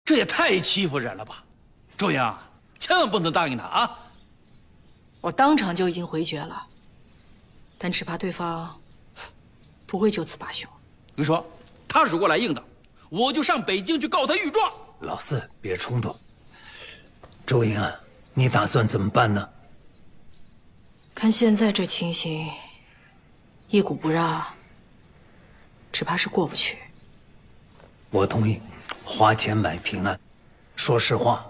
这也太欺负人了吧！周英，千万不能答应他啊！我当场就已经回绝了，但只怕对方不会就此罢休。你说，他如果来硬的，我就上北京去告他御状。老四，别冲动。周英啊，你打算怎么办呢？看现在这情形，一股不让，只怕是过不去。我同意，花钱买平安。说实话，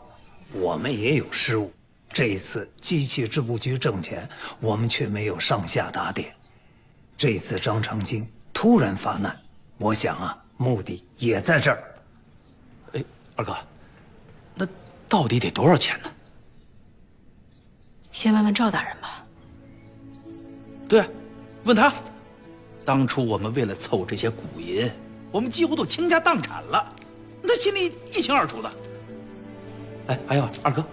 我们也有失误。这一次机器织布局挣钱，我们却没有上下打点。这一次张长青突然发难，我想啊，目的也在这儿。哎，二哥，那到底得多少钱呢？先问问赵大人吧。对，问他。当初我们为了凑这些谷银，我们几乎都倾家荡产了，他心里一清二楚的。哎，还有二哥，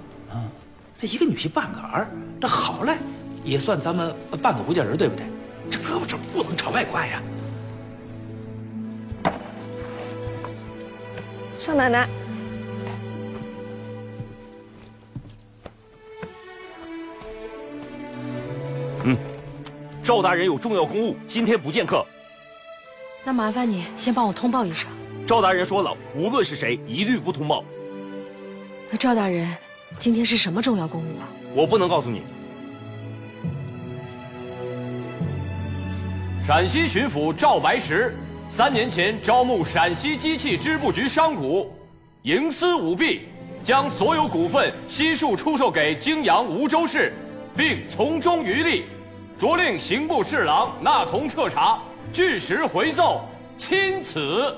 这一个女婿半个儿，这好赖也算咱们半个吴家人，对不对？这胳膊肘不能朝外拐呀。少奶奶，赵大人有重要公务，今天不见客。那麻烦你先帮我通报一声。赵大人说了，无论是谁，一律不通报。那赵大人，今天是什么重要公务啊？我不能告诉你。陕西巡抚赵白石3年前招募陕西机器织布局商贾，营私舞弊，将所有股份悉数出售给泾阳梧州市，并从中渔利。着令刑部侍郎纳同彻查，据实回奏，钦此。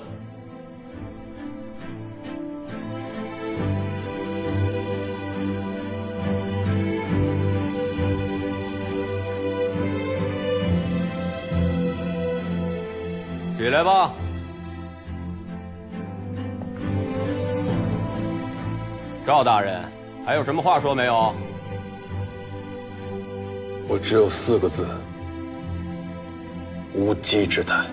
起来吧。赵大人，还有什么话说没有？我只有4个字：无稽之谈。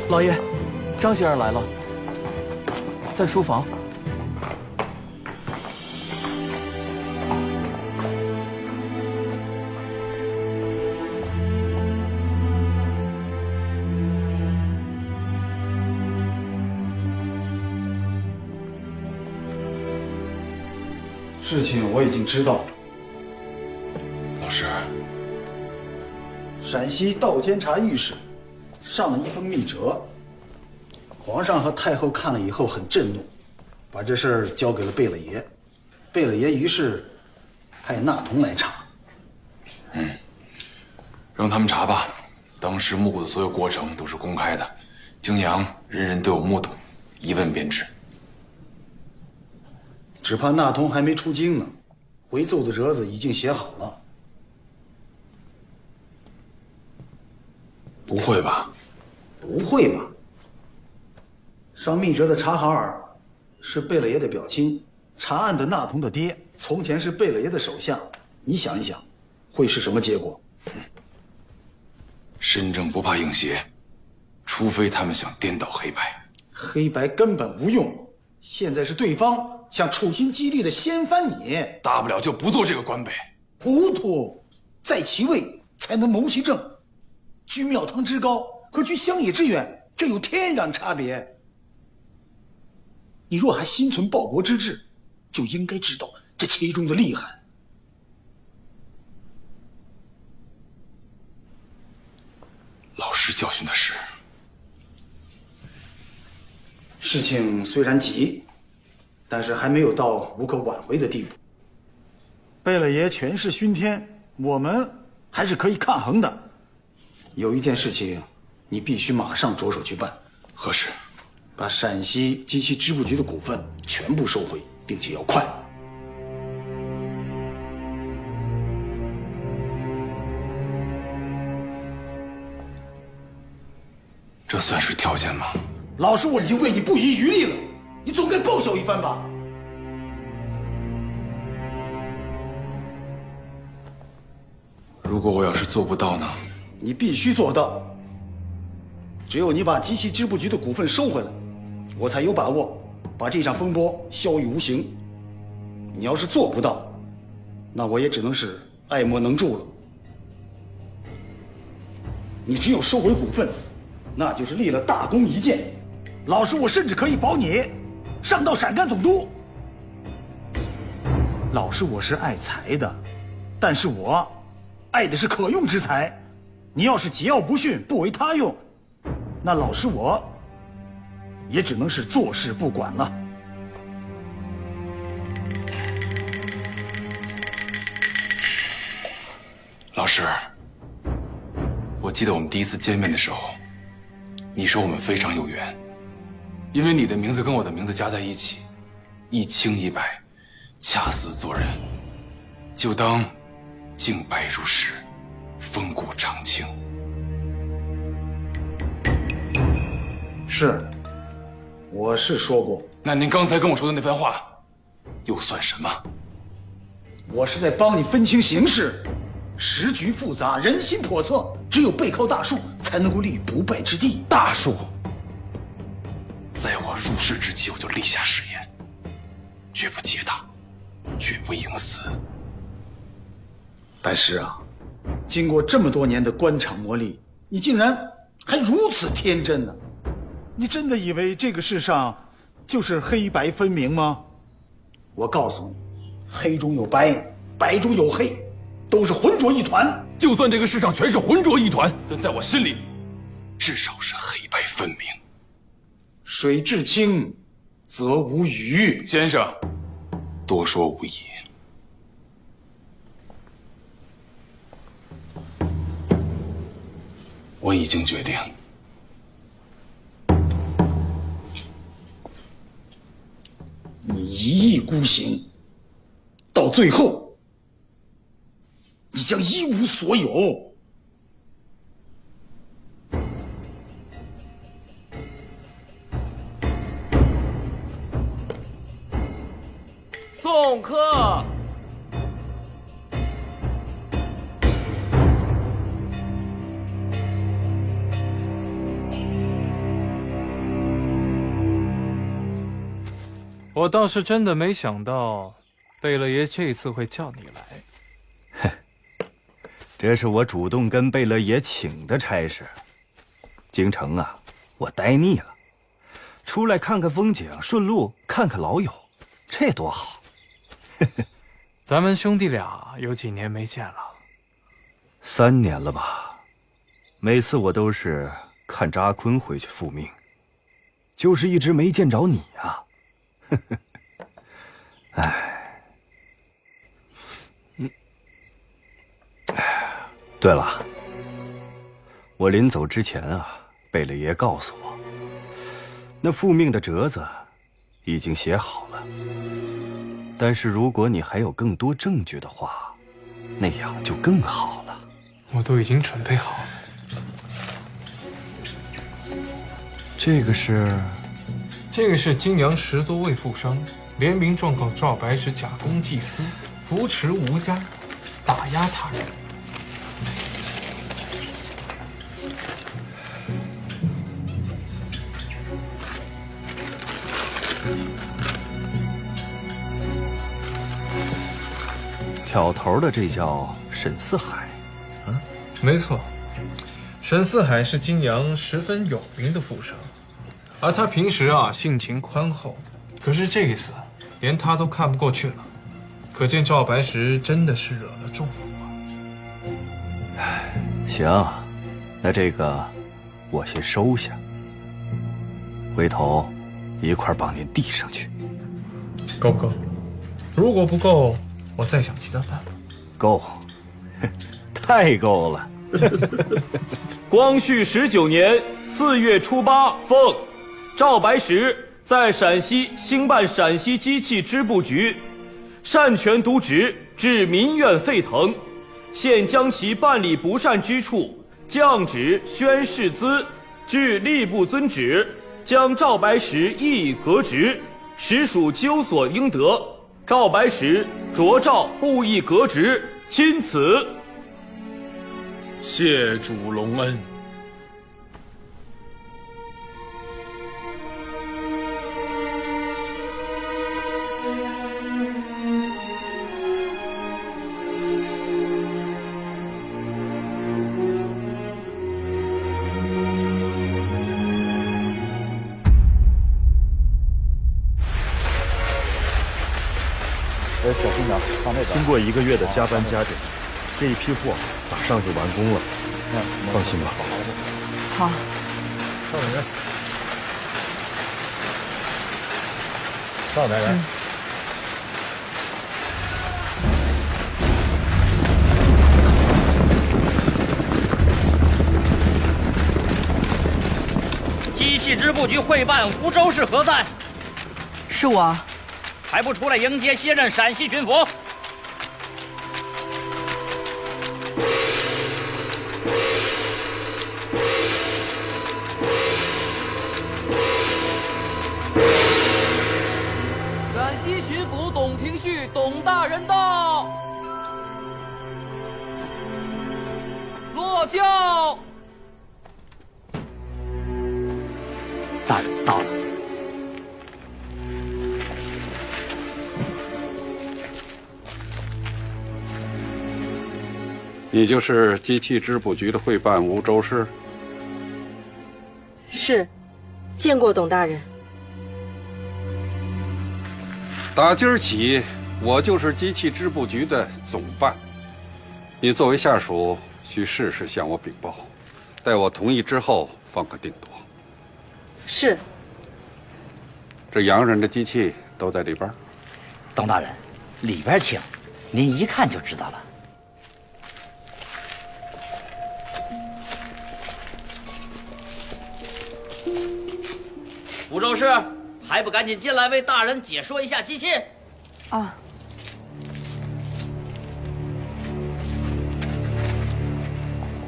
老爷，张先生来了，在书房。事情我已经知道了。老师，陕西道监察御史上了一封密折，皇上和太后看了以后很震怒，把这事儿交给了贝勒爷。贝勒爷于是派纳童来查。让他们查吧。当时幕的所有过程都是公开的，泾阳人人都有目睹，一问便知。只怕纳童还没出京呢，回奏的折子已经写好了。不会吧？不会吧？上密折的察哈尔是贝勒爷的表亲，查案的纳童的爹从前是贝勒爷的手下。你想一想，会是什么结果？身正不怕硬邪，除非他们想颠倒黑白。黑白根本无用，现在是对方想处心积虑的掀翻你，大不了就不做这个官呗。糊涂，在其位才能谋其政。居庙堂之高和居乡野之远，这有天壤差别。你若还心存报国之志，就应该知道这其中的厉害。老师教训的是，事情虽然急，但是还没有到无可挽回的地步。贝勒爷权势熏天，我们还是可以抗衡的。有一件事情，你必须马上着手去办。何事？把陕西机器织布局的股份全部收回，并且要快。这算是条件吗？老师，我已经为你不遗余力了，你总该报效一番吧。如果我要是做不到呢？你必须做到。只有你把机器织布局的股份收回来，我才有把握把这场风波消于无形。你要是做不到，那我也只能是爱莫能助了。你只有收回股份，那就是立了大功一件。老师，我甚至可以保你上到陕甘总督。老师，我是爱才的，但是我爱的是可用之才。你要是桀骜不驯，不为他用，那老师我也只能是坐视不管了。老师，我记得我们第一次见面的时候，你说我们非常有缘，因为你的名字跟我的名字加在一起，一清一白，恰似做人，就当净白如石，风骨长青。是，我是说过。那您刚才跟我说的那番话，又算什么？我是在帮你分清形势。时局复杂，人心叵测，只有背靠大树，才能够立不败之地。大树，在我入世之际，我就立下誓言，绝不结党，绝不营私。白石啊，经过这么多年的官场磨砺，你竟然还如此天真呢？你真的以为这个世上就是黑白分明吗？我告诉你，黑中有白，白中有黑，都是浑浊一团。就算这个世上全是浑浊一团，但在我心里，至少是黑白分明。水至清，则无鱼。先生，多说无益。我已经决定，你一意孤行，到最后，你将一无所有。送客。我倒是真的没想到，贝勒爷这次会叫你来。这是我主动跟贝勒爷请的差事。京城啊，我待腻了，出来看看风景，顺路看看老友，这多好。咱们兄弟俩有几年没见了？3年了吧。每次我都是看着阿坤回去复命，就是一直没见着你啊。哎，对了，我临走之前啊，贝勒爷告诉我，那复命的折子已经写好了。但是如果你还有更多证据的话，那样就更好了。我都已经准备好了。这个是金阳10多位富商联名状告赵白石假公济私，扶持吴家，打压他人。挑头的这叫沈四海，没错，沈四海是金阳十分有名的富商，而他平时性情宽厚，可是这一次连他都看不过去了，可见赵白石真的是惹了众怒啊。行，那这个我先收下，回头一块帮您递上去。够不够？如果不够，我再想其他办法。够，太够了。光绪19年4月初8，奉赵白石在陕西兴办陕西机器织布局，擅权渎职，致民怨沸腾。现将其办理不善之处降旨宣示资，据吏部遵旨，将赵白石一以革职，实属纠所应得。赵白石着诏不议革职，钦此。谢主隆恩。经过1个月的加班加点，这一批货马上就完工了。放心吧。好。赵委员，赵委员。机器支部局会办梧州市何在？是我。还不出来迎接卸任陕西巡抚？陕西巡抚董廷旭，董大人到。落轿。大人到了。你就是机器支部局的会办梧州市？是，见过董大人。打今儿起，我就是机器支部局的总办。你作为下属，需事事向我禀报，待我同意之后方可定夺。是。这洋人的机器都在里边。董大人，里边请，您一看就知道了。梧州市，还不赶紧进来为大人解说一下机器？啊。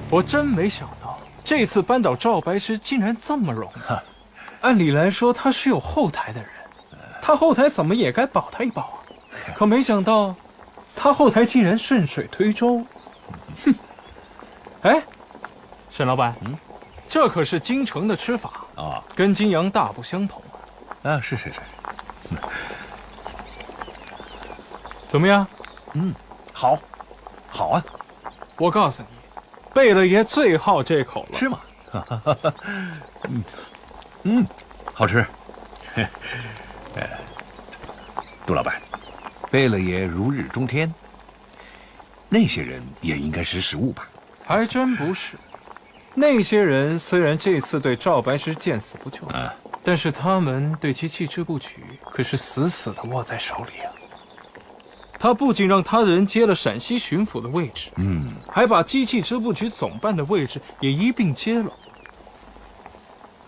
我真没想到，这次扳倒赵白石竟然这么容易。按理来说，他是有后台的人，他后台怎么也该保他一保啊。可没想到，他后台竟然顺水推舟。哼！哎，沈老板，这可是京城的吃法啊，跟金阳大不相同啊。啊，是。怎么样？好啊！我告诉你，贝勒爷最好这口了。是吗？好吃。杜老板，贝勒爷如日中天，那些人也应该识时务吧？还真不是。那些人虽然这次对赵白石见死不救，但是他们对机器支部局可是死死地握在手里啊。他不仅让他的人接了陕西巡抚的位置，还把机器支部局总办的位置也一并接了。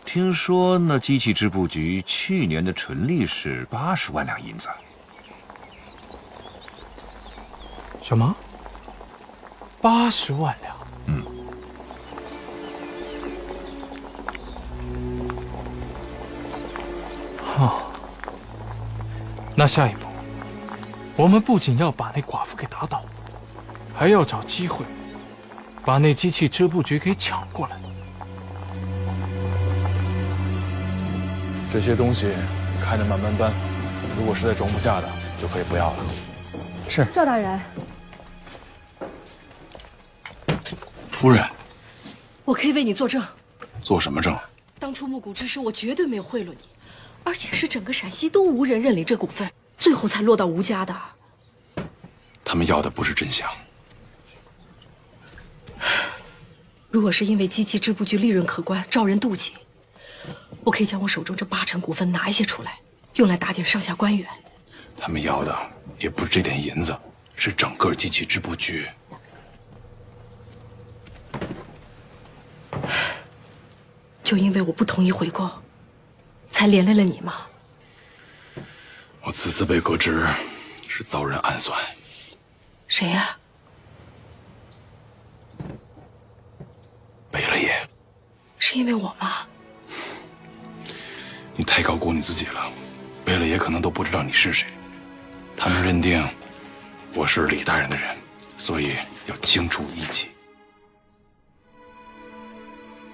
听说那机器支部局去年的纯利是80万两银子。什么？80万两？那下一步，我们不仅要把那寡妇给打倒，还要找机会把那机器支部局给抢过来。这些东西你看着慢慢搬，如果实在装不下的，就可以不要了。是。赵大人，夫人，我可以为你作证。做什么证？当初募股之时，我绝对没有贿赂你，而且是整个陕西都无人认领这股份，最后才落到吴家的。他们要的不是真相。如果是因为机器支部局利润可观，招人妒忌，我可以将我手中这80%股份拿一些出来，用来打点上下官员。他们要的也不是这点银子，是整个机器支部局。就因为我不同意回购，才连累了你吗？我此次被革职，是遭人暗算。谁呀？贝勒爷。是因为我吗？你太高估你自己了，贝勒爷可能都不知道你是谁。他们认定我是李大人的人，所以要清除异己。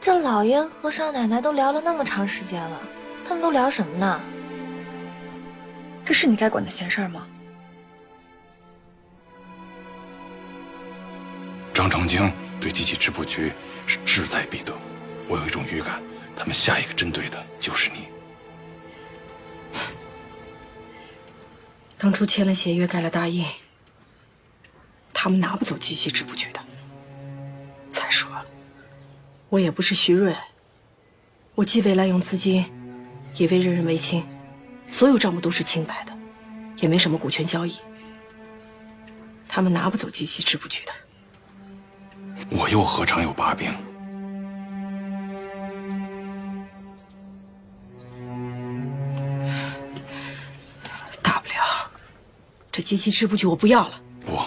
这老爷和少奶奶都聊了那么长时间了，他们都聊什么呢？这是你该管的闲事儿吗？张长京对机器织布局是志在必得，我有一种预感，他们下一个针对的就是你。当初签了协约，盖了大印，他们拿不走机器织布局的。再说了，我也不是徐润，我既未滥用资金，也未任人唯亲，所有账目都是清白的，也没什么股权交易。他们拿不走机器织布局的。我又何尝有把柄？大不了，这机器织布局我不要了。不，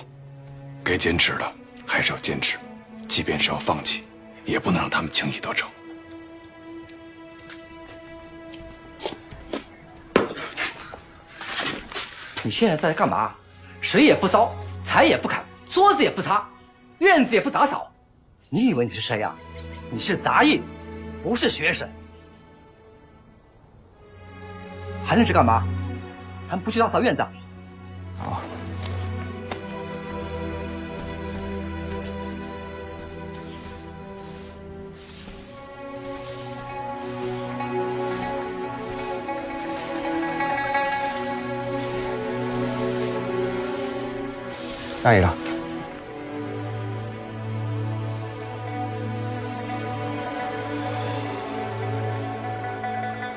该坚持的还是要坚持，即便是要放弃，也不能让他们轻易得逞。你现在在干嘛？水也不烧，柴也不砍，桌子也不擦，院子也不打扫。你以为你是谁呀？你是杂役，不是学生。还能是干嘛？还不去打扫院子啊？好。站一上。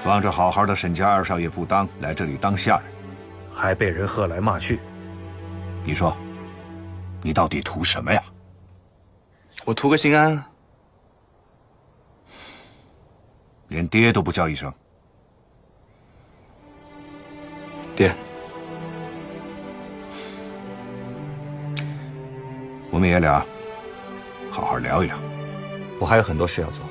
放着好好的沈家二少爷不当，来这里当下人，还被人喝来骂去。你说，你到底图什么呀？我图个心安啊。连爹都不叫一声。爹，我们爷俩好好聊一聊。我还有很多事要做。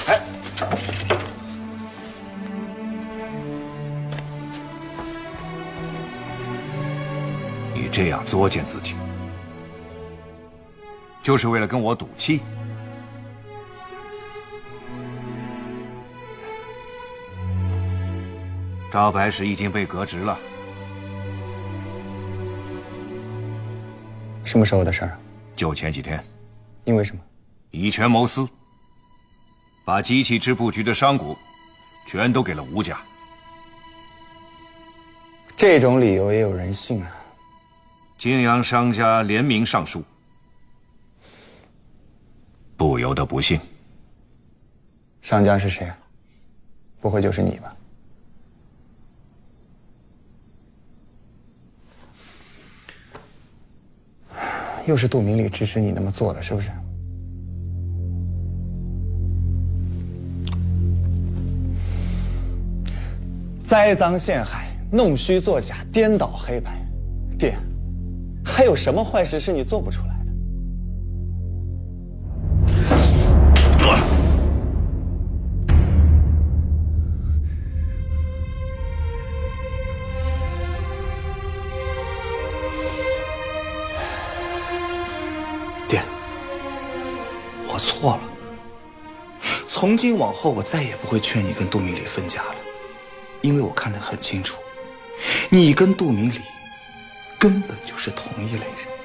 哎，你这样作践自己，就是为了跟我赌气？赵白石已经被革职了。什么时候的事儿？就前几天。因为什么？以权谋私，把机器织布局的商股全都给了吴家。这种理由也有人信啊？泾阳商家联名上书，不由得不信。商家是谁啊？不会就是你吧？又是杜明礼支持你那么做的，是不是？栽赃陷害、弄虚作假、颠倒黑白，爹，还有什么坏事是你做不出来的？爹，我错了。从今往后，我再也不会劝你跟杜明礼分家了，因为我看得很清楚，你跟杜明礼根本就是同一类人。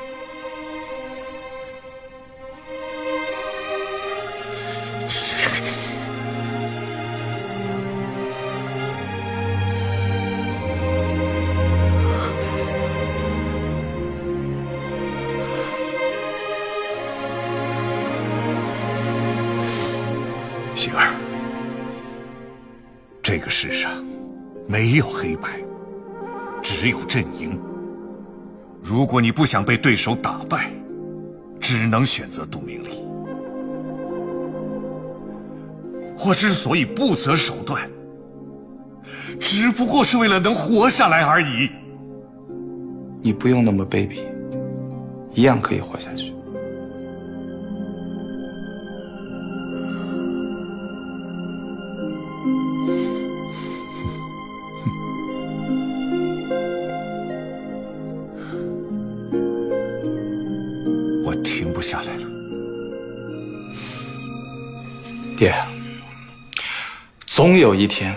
星儿，这个世上没有黑白，只有阵营。如果你不想被对手打败，只能选择杜明礼。我之所以不择手段，只不过是为了能活下来而已。你不用那么卑鄙，一样可以活下去。不下来了。爹，总有一天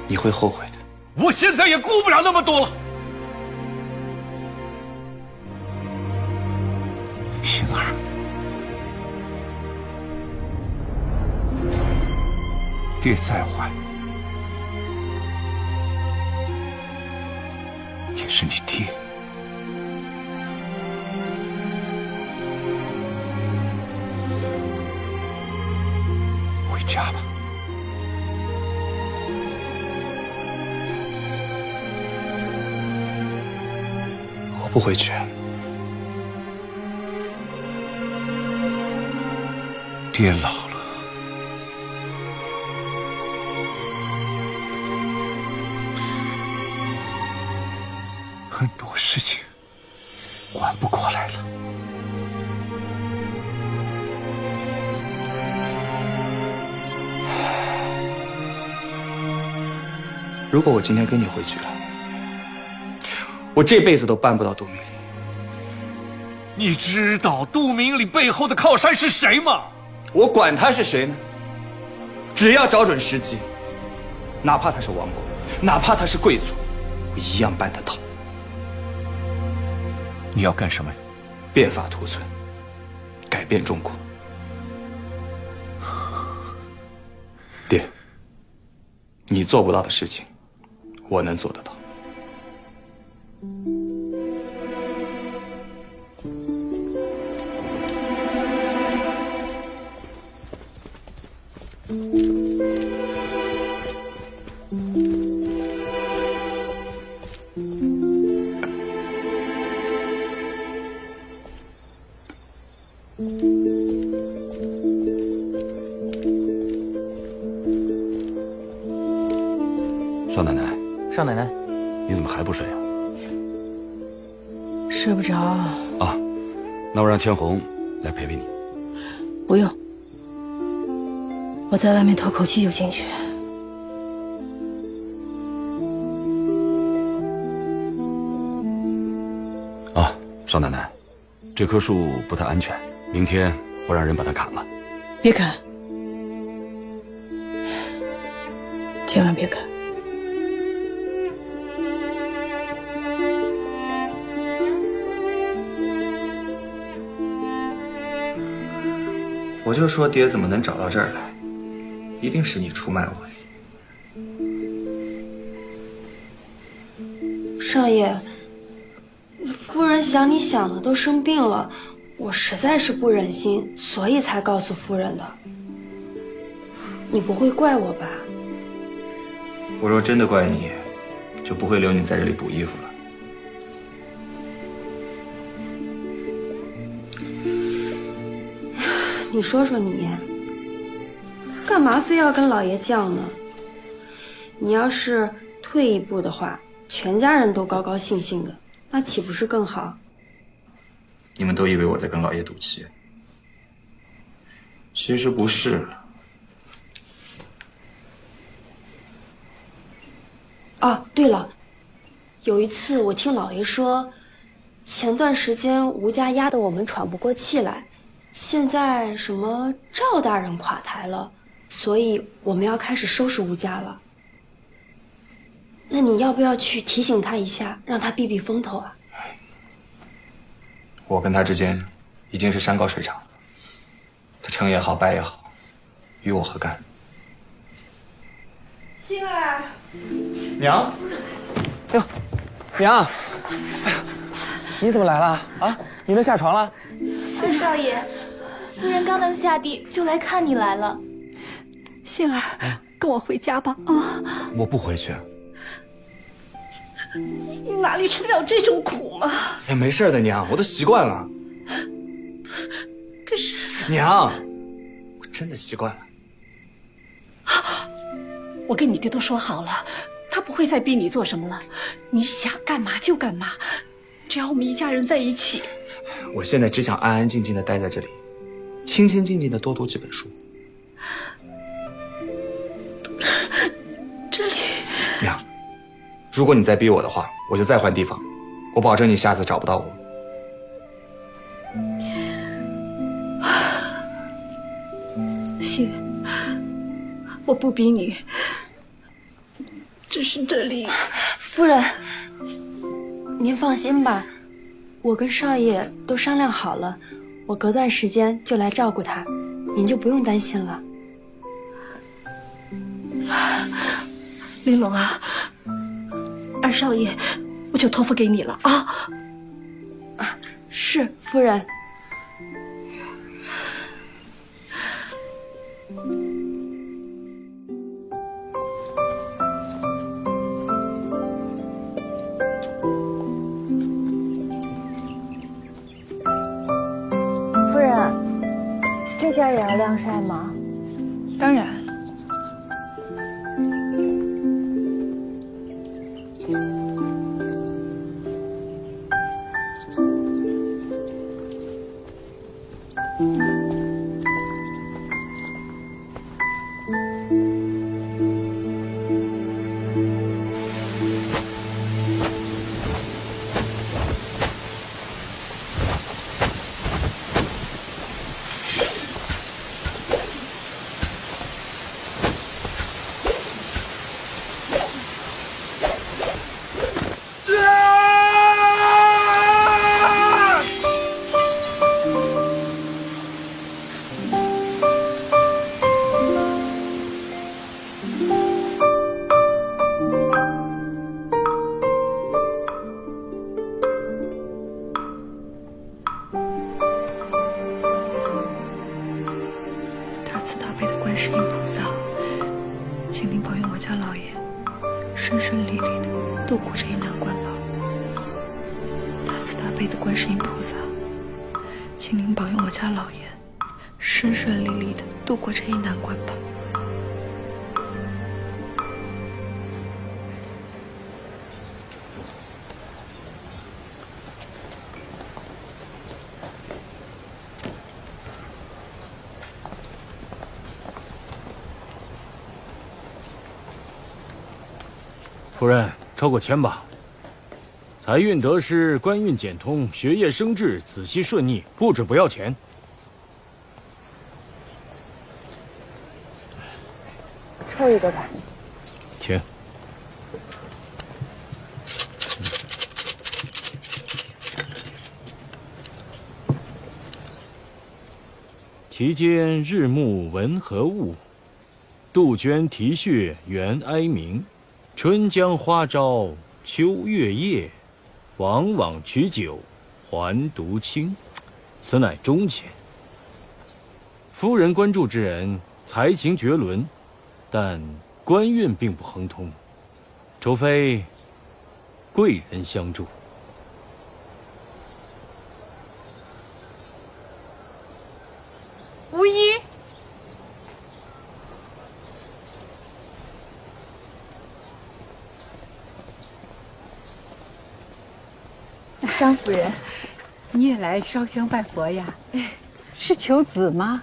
你会后悔的。我现在也顾不了那么多了。星儿，爹再坏，也是你爹。回家吧。我不回去。爹老了，很多事情管不过来了。如果我今天跟你回去了，我这辈子都搬不到杜明里。你知道杜明里背后的靠山是谁吗？我管他是谁呢？只要找准时机，哪怕他是王公，哪怕他是贵族，我一样搬他头。你要干什么？变法图存，改变中国。爹，你做不到的事情，我能做得到。少奶奶，少奶奶，你怎么还不睡啊？睡不着。啊，那我让千红来陪陪你。不用，我在外面透口气就进去。啊，少奶奶，这棵树不太安全，明天我让人把它砍了。别砍，千万别砍。我就说爹怎么能找到这儿来，一定是你出卖我。少爷，夫人想你想的都生病了，我实在是不忍心，所以才告诉夫人的。你不会怪我吧？我若真的怪你，就不会留你在这里补衣服了。你说说你，干嘛非要跟老爷犟呢？你要是退一步的话，全家人都高高兴兴的，那岂不是更好？你们都以为我在跟老爷赌气，其实不是。啊，对了，有一次我听老爷说，前段时间吴家压得我们喘不过气来，现在什么赵大人垮台了，所以我们要开始收拾吴家了。那你要不要去提醒他一下，让他避避风头啊？我跟他之间已经是山高水长了，他成也好，败也好，与我何干？星儿，娘，哎呦，娘，哎呀，你怎么来了啊？你能下床了？二少爷，夫人刚能下地，就来看你来了。杏儿，跟我回家吧啊！我不回去。你哪里吃得了这种苦嘛？哎，没事的，娘，我都习惯了。可是，娘，我真的习惯了。我跟你爹都说好了，他不会再逼你做什么了，你想干嘛就干嘛，只要我们一家人在一起。我现在只想安安静静的待在这里，清清静静的多读几本书。这里，娘，如果你再逼我的话，我就再换地方，我保证你下次找不到我。我不逼你，只是这里……夫人，您放心吧，我跟少爷都商量好了，我隔段时间就来照顾他，您就不用担心了。玲珑啊，二少爷，我就托付给你了啊！是夫人。夫人，这件也要晾晒吗？当然。顺顺利利的度过这一难关吧。大慈大悲的观世音菩萨，请您保佑我家老爷顺顺利利的度过这一难关吧。夫人，抽个签吧。财运得失，官运简通，学业升志，子息顺逆，不止不要钱。抽一个吧。请。其间日暮闻何物？杜鹃啼血猿哀鸣。春江花朝秋月夜，往往取酒还独倾。此乃忠钱。夫人关注之人，才情绝伦，但官运并不亨通，除非贵人相助。无一。张夫人，你也来烧香拜佛呀？是求子吗？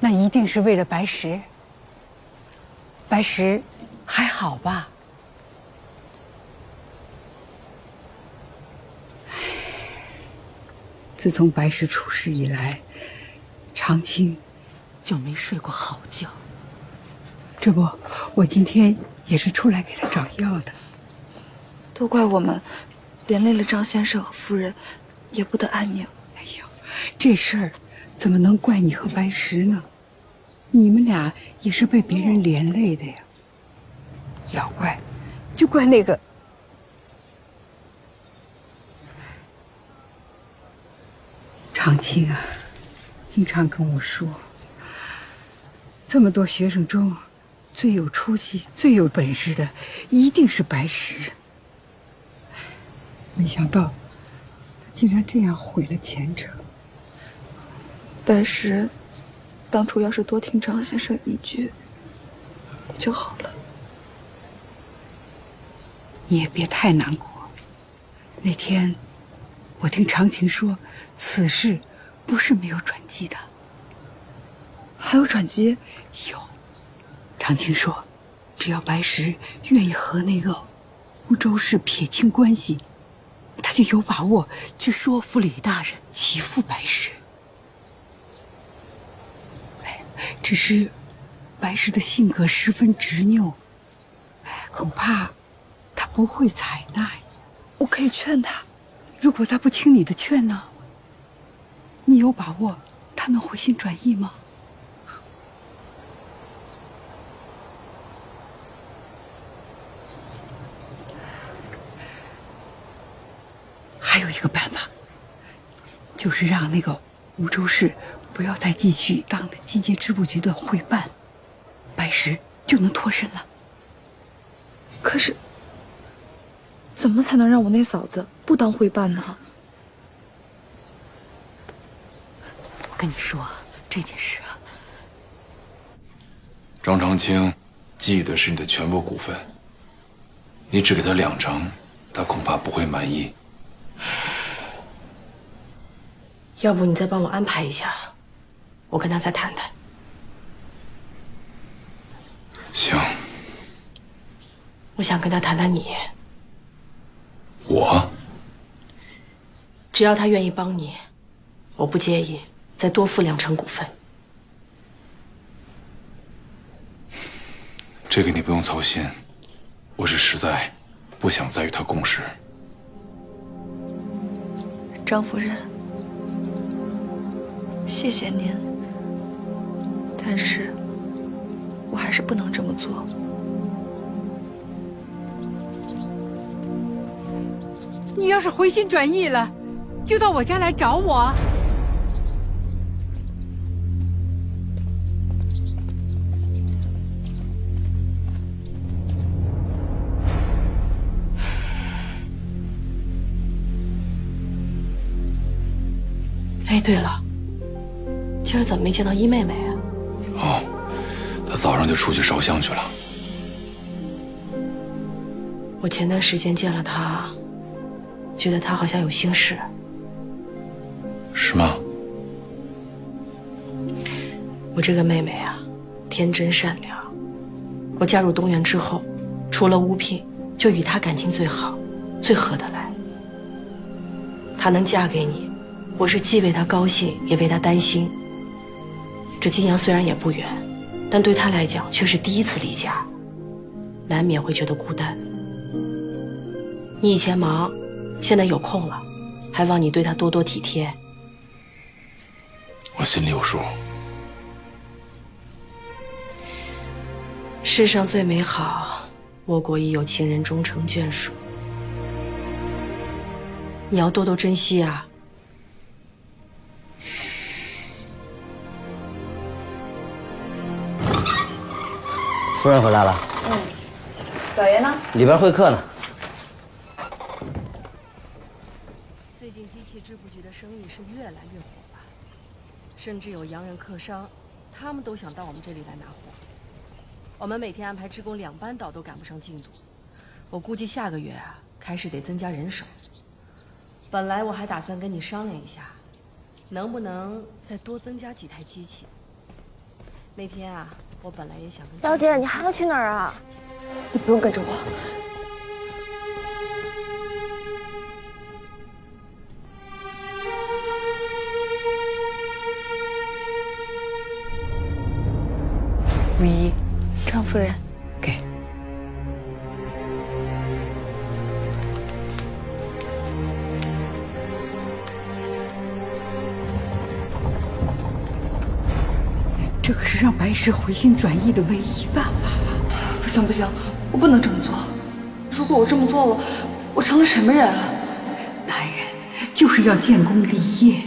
那一定是为了白石。白石还好吧？自从白石出事以来，长青就没睡过好觉。这不，我今天也是出来给他找药的。都怪我们，连累了张先生和夫人，也不得安宁。哎呦，这事儿怎么能怪你和白石呢？你们俩也是被别人连累的呀。要怪，就怪那个。长青啊，经常跟我说，这么多学生中，最有出息、最有本事的，一定是白石。没想到，他竟然这样毁了前程。白石，当初要是多听张先生一句，就好了。你也别太难过。那天，我听长青说，此事不是没有转机的。还有转机？有。长青说，只要白石愿意和那个吴周氏撇清关系，就有把握去说服李大人起复白石。只是白石的性格十分执拗，恐怕他不会采纳呀。我可以劝他，如果他不听你的劝呢？你有把握他能回心转意吗？还有一个办法，就是让那个梧州市不要再继续当的机械织布局的会办，白石就能脱身了。可是，怎么才能让我那嫂子不当会办呢？我跟你说，这件事啊，张长青觊觎的是你的全部股份，你只给他2成，他恐怕不会满意。要不你再帮我安排一下，我跟他再谈谈。行。我想跟他谈谈你。我？只要他愿意帮你，我不介意再多付2成股份。这个你不用操心，我是实在不想再与他共事。张夫人，谢谢您，但是我还是不能这么做。你要是回心转意了，就到我家来找我。哎，对了，今儿怎么没见到一妹妹啊？哦，她早上就出去烧香去了。我前段时间见了她，觉得她好像有心事。是吗？我这个妹妹啊，天真善良。我嫁入东园之后，除了吴聘，就与她感情最好，最合得来。她能嫁给你，我是既为她高兴，也为她担心。这金阳虽然也不远，但对她来讲却是第一次离家，难免会觉得孤单。你以前忙，现在有空了，还望你对她多多体贴。我心里有数。世上最美好，莫过于有情人终成眷属。你要多多珍惜啊。夫人回来了。老爷呢？里边会客呢。最近机器织布局的生意是越来越火爆，甚至有洋人客商，他们都想到我们这里来拿货。我们每天安排职工2班倒都赶不上进度，我估计下个月啊开始得增加人手。本来我还打算跟你商量一下，能不能再多增加几台机器。那天啊，我本来也想跟姚姐，你还要去哪儿啊？你不用跟着我。无一，张夫人，给。这可是让白石回心转意的唯一办法啊！不行不行，我不能这么做。如果我这么做了，我成了什么人啊？男人就是要建功立业，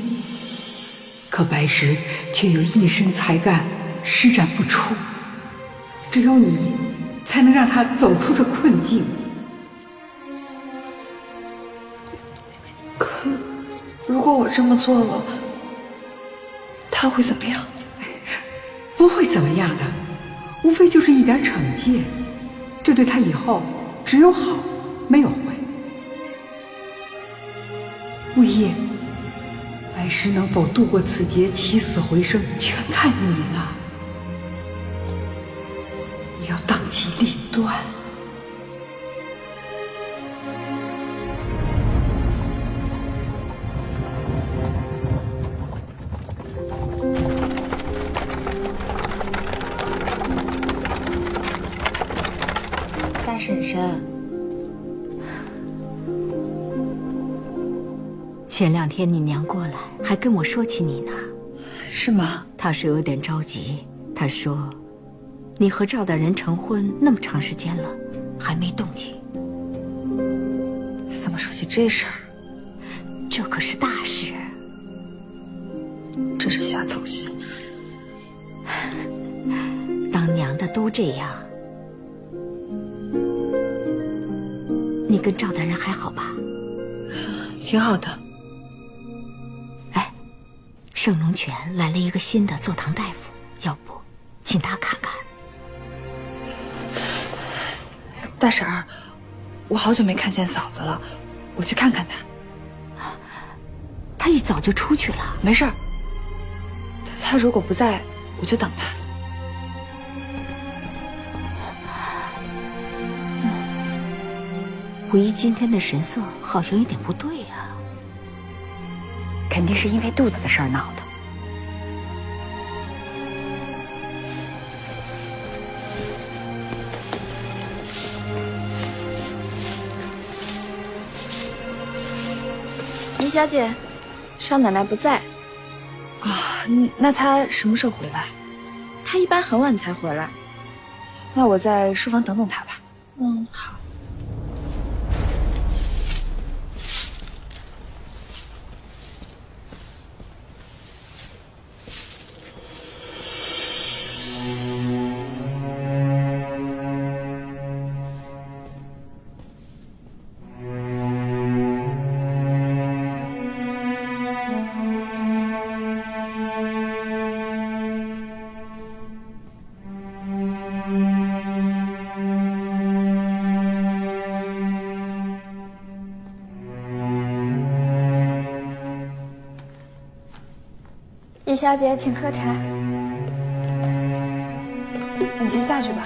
可白石却有一身才干施展不出，只有你才能让他走出这困境。可如果我这么做了，他会怎么样？不会怎么样的，无非就是一点惩戒，这对他以后只有好，没有坏。无一，白石能否度过此劫，起死回生，全看你了。你要当机立断。婶婶。前2天你娘过来，还跟我说起你呢。是吗？她说有点着急。她说，你和赵大人成婚那么长时间了，还没动静。怎么说起这事儿？这可是大事。这是瞎操心。当娘的都这样。你跟赵大人还好吧？挺好的。哎，圣龙泉来了一个新的坐堂大夫，要不请他看看。大婶儿，我好久没看见嫂子了，我去看看她。她一早就出去了。没事儿。她如果不在，我就等她。唯一今天的神色好像有点不对啊。肯定是因为肚子的事儿闹的。倪小姐，少奶奶不在。啊，那她什么时候回来？她一般很晚才回来。那我在书房等等她吧。嗯，好。易小姐，请喝茶。你先下去吧。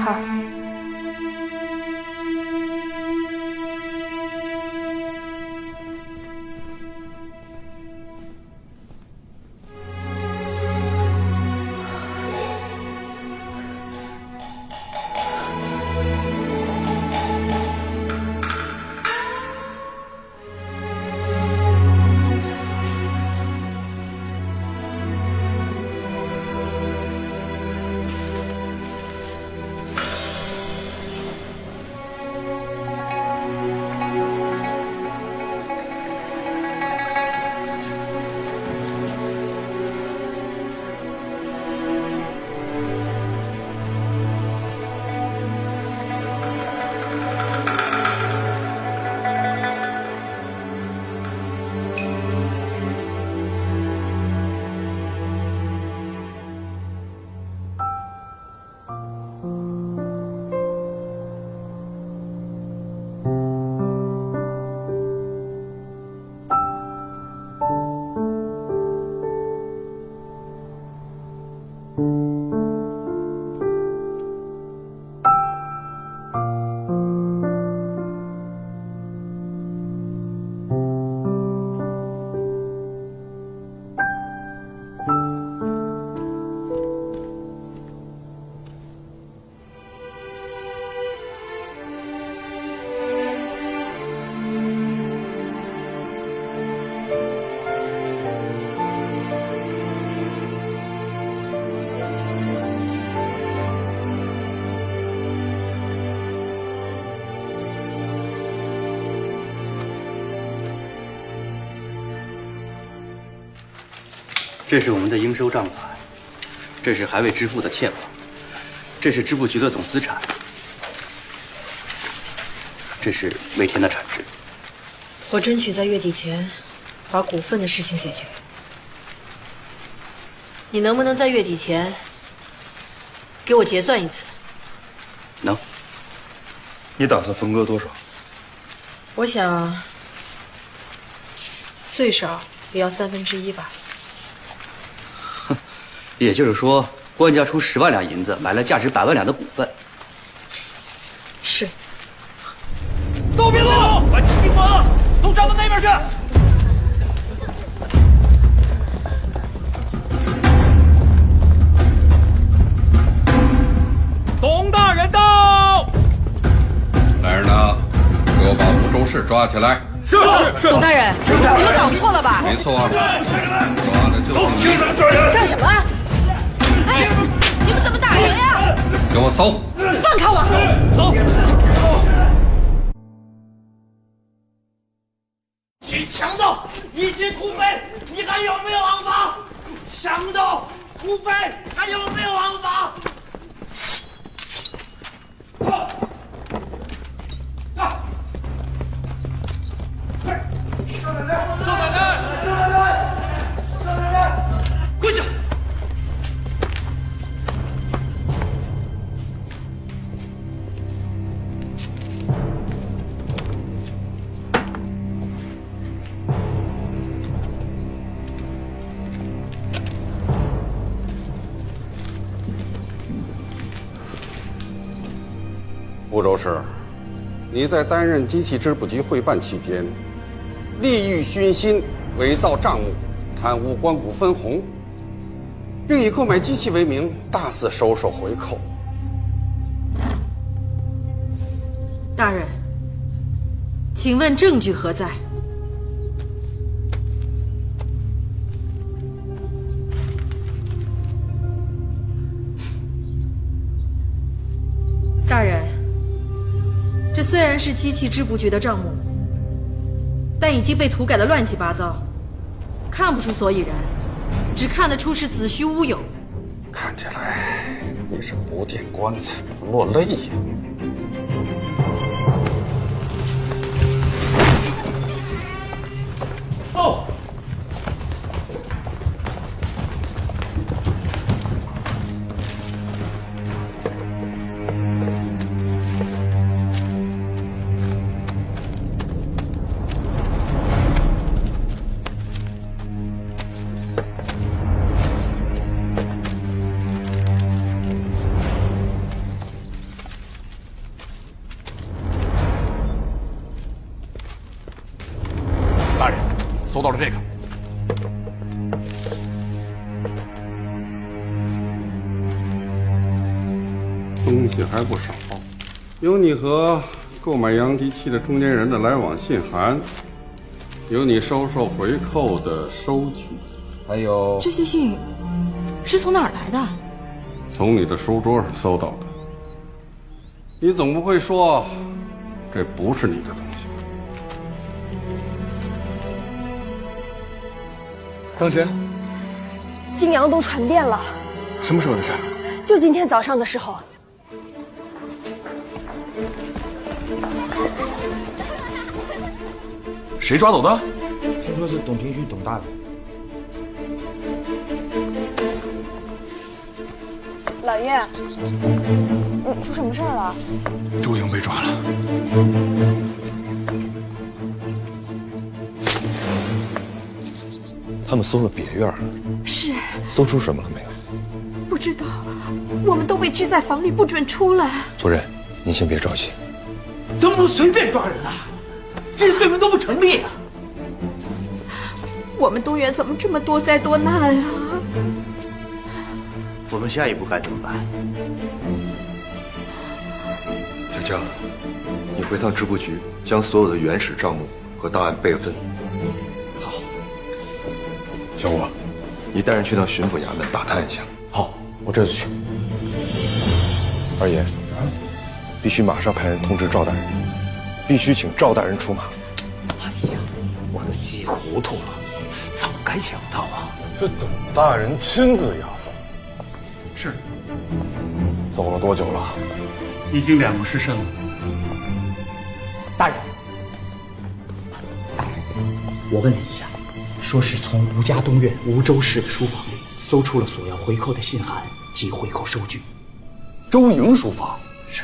好。这是我们的应收账款，这是还未支付的欠款，这是支部局的总资产，这是每天的产值。我争取在月底前把股份的事情解决。你能不能在月底前给我结算一次？能。你打算分割多少？我想最少也要1/3吧。也就是说，官家出10万两银子买了价值100万两的股份。是。都别动，把这新闻都站到那边去。董大人到。事抓起来。是。董大人，你们搞错了吧？没错，抓的就是你。干什么？哎，你们怎么打人呀？给我搜！放开我！走。去强盗，一击土匪，你还有没有王法？强盗，土匪，还有没有王法？少奶奶，跪下！吴州市，你在担任机器织布局会办期间，利欲熏心，伪造账目，贪污关谷分红，并以购买机器为名，大肆收受回扣。大人，请问证据何在？大人，这虽然是机器织布局的账目，但已经被涂改得乱七八糟，看不出所以然，只看得出是子虚乌有。看起来你是不见棺材不落泪呀。走。大人，搜到了这个。东西还不少，有你和购买洋机器的中间人的来往信函，有你收受回扣的收据，还有这些信是从哪儿来的？从你的书桌上搜到的。你总不会说这不是你的东西？当真？金阳都传电了。什么时候的事？就今天早上的时候。谁抓走的？听说是董廷旭董大人。老爷，出什么事儿了？周莹被抓了。他们搜了别院，是。搜出什么了没有？不知道，我们都被拘在房里，不准出来。主任，您先别着急。怎么能随便抓人啊？这些罪名都不成立啊！我们东园怎么这么多灾多难啊？我们下一步该怎么办？小江，你回趟支部局，将所有的原始账目和档案备份。好。小武，你带人去趟巡抚衙门打探一下。好，我这就去。二爷，必须马上派人通知赵大人，必须请赵大人出马。哎呀，我都急糊涂了，早该想到啊！这董大人亲自押送。是。走了多久了？已经2个时辰了。大人，我问了一下，说是从吴家东院吴州市的书房里搜出了索要回扣的信函及回扣收据。周莹书房是。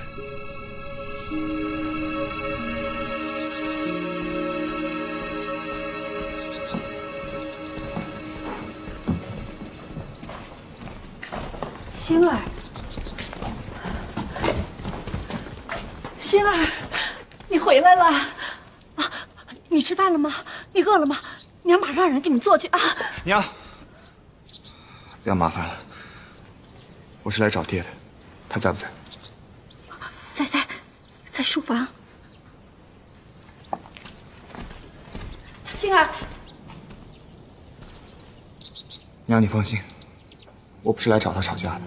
星儿，星儿，你回来了啊！你吃饭了吗？你饿了吗？娘马上让人给你做去啊！娘，不要麻烦了，我是来找爹的，他在不在？在书房。星儿，娘，你放心，我不是来找他吵架的。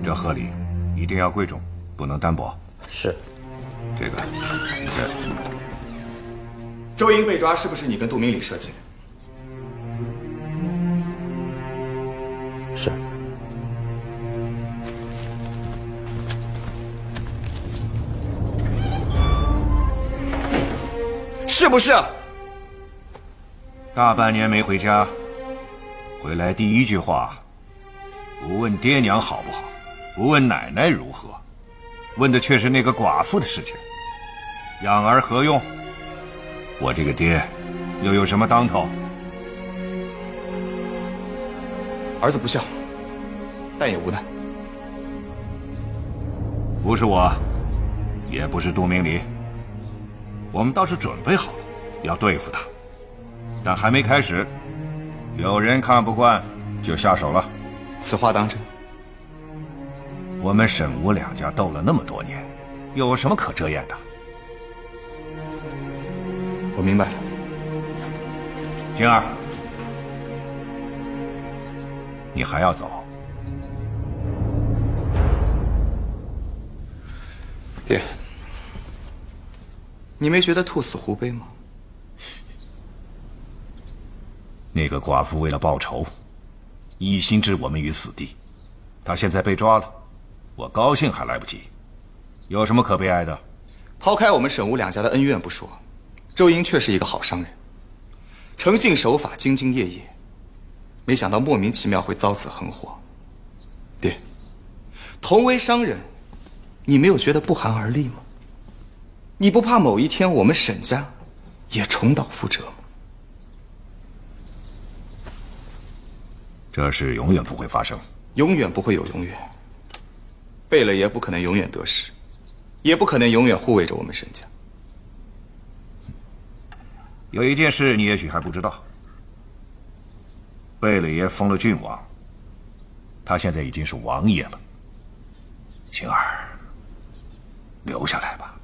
这贺礼一定要贵重，不能单薄。是。这个，周英被抓是不是你跟杜明礼设计的？是。是不是？大半年没回家，回来第一句话，不问爹娘好不好，不问奶奶如何，问的却是那个寡妇的事情。养儿何用？我这个爹又有什么当头？儿子不孝，但也无奈。不是我，也不是杜明礼，我们倒是准备好了要对付他，但还没开始，有人看不惯就下手了。此话当真？我们沈吴两家斗了那么多年，有什么可遮掩的？我明白了。晶儿，你还要走？爹，你没觉得兔死狐悲吗？那个寡妇为了报仇，一心置我们于死地。她现在被抓了，我高兴还来不及。有什么可悲哀的？抛开我们沈吴两家的恩怨不说，周英确是一个好商人，诚信守法，兢兢业业。没想到莫名其妙会遭此横祸。爹，同为商人，你没有觉得不寒而栗吗？你不怕某一天我们沈家也重蹈覆辙吗？这事永远不会发生，永远不会有永远。贝勒爷不可能永远得势，也不可能永远护卫着我们沈家。有一件事你也许还不知道，贝勒爷封了郡王，他现在已经是王爷了。星儿，留下来吧，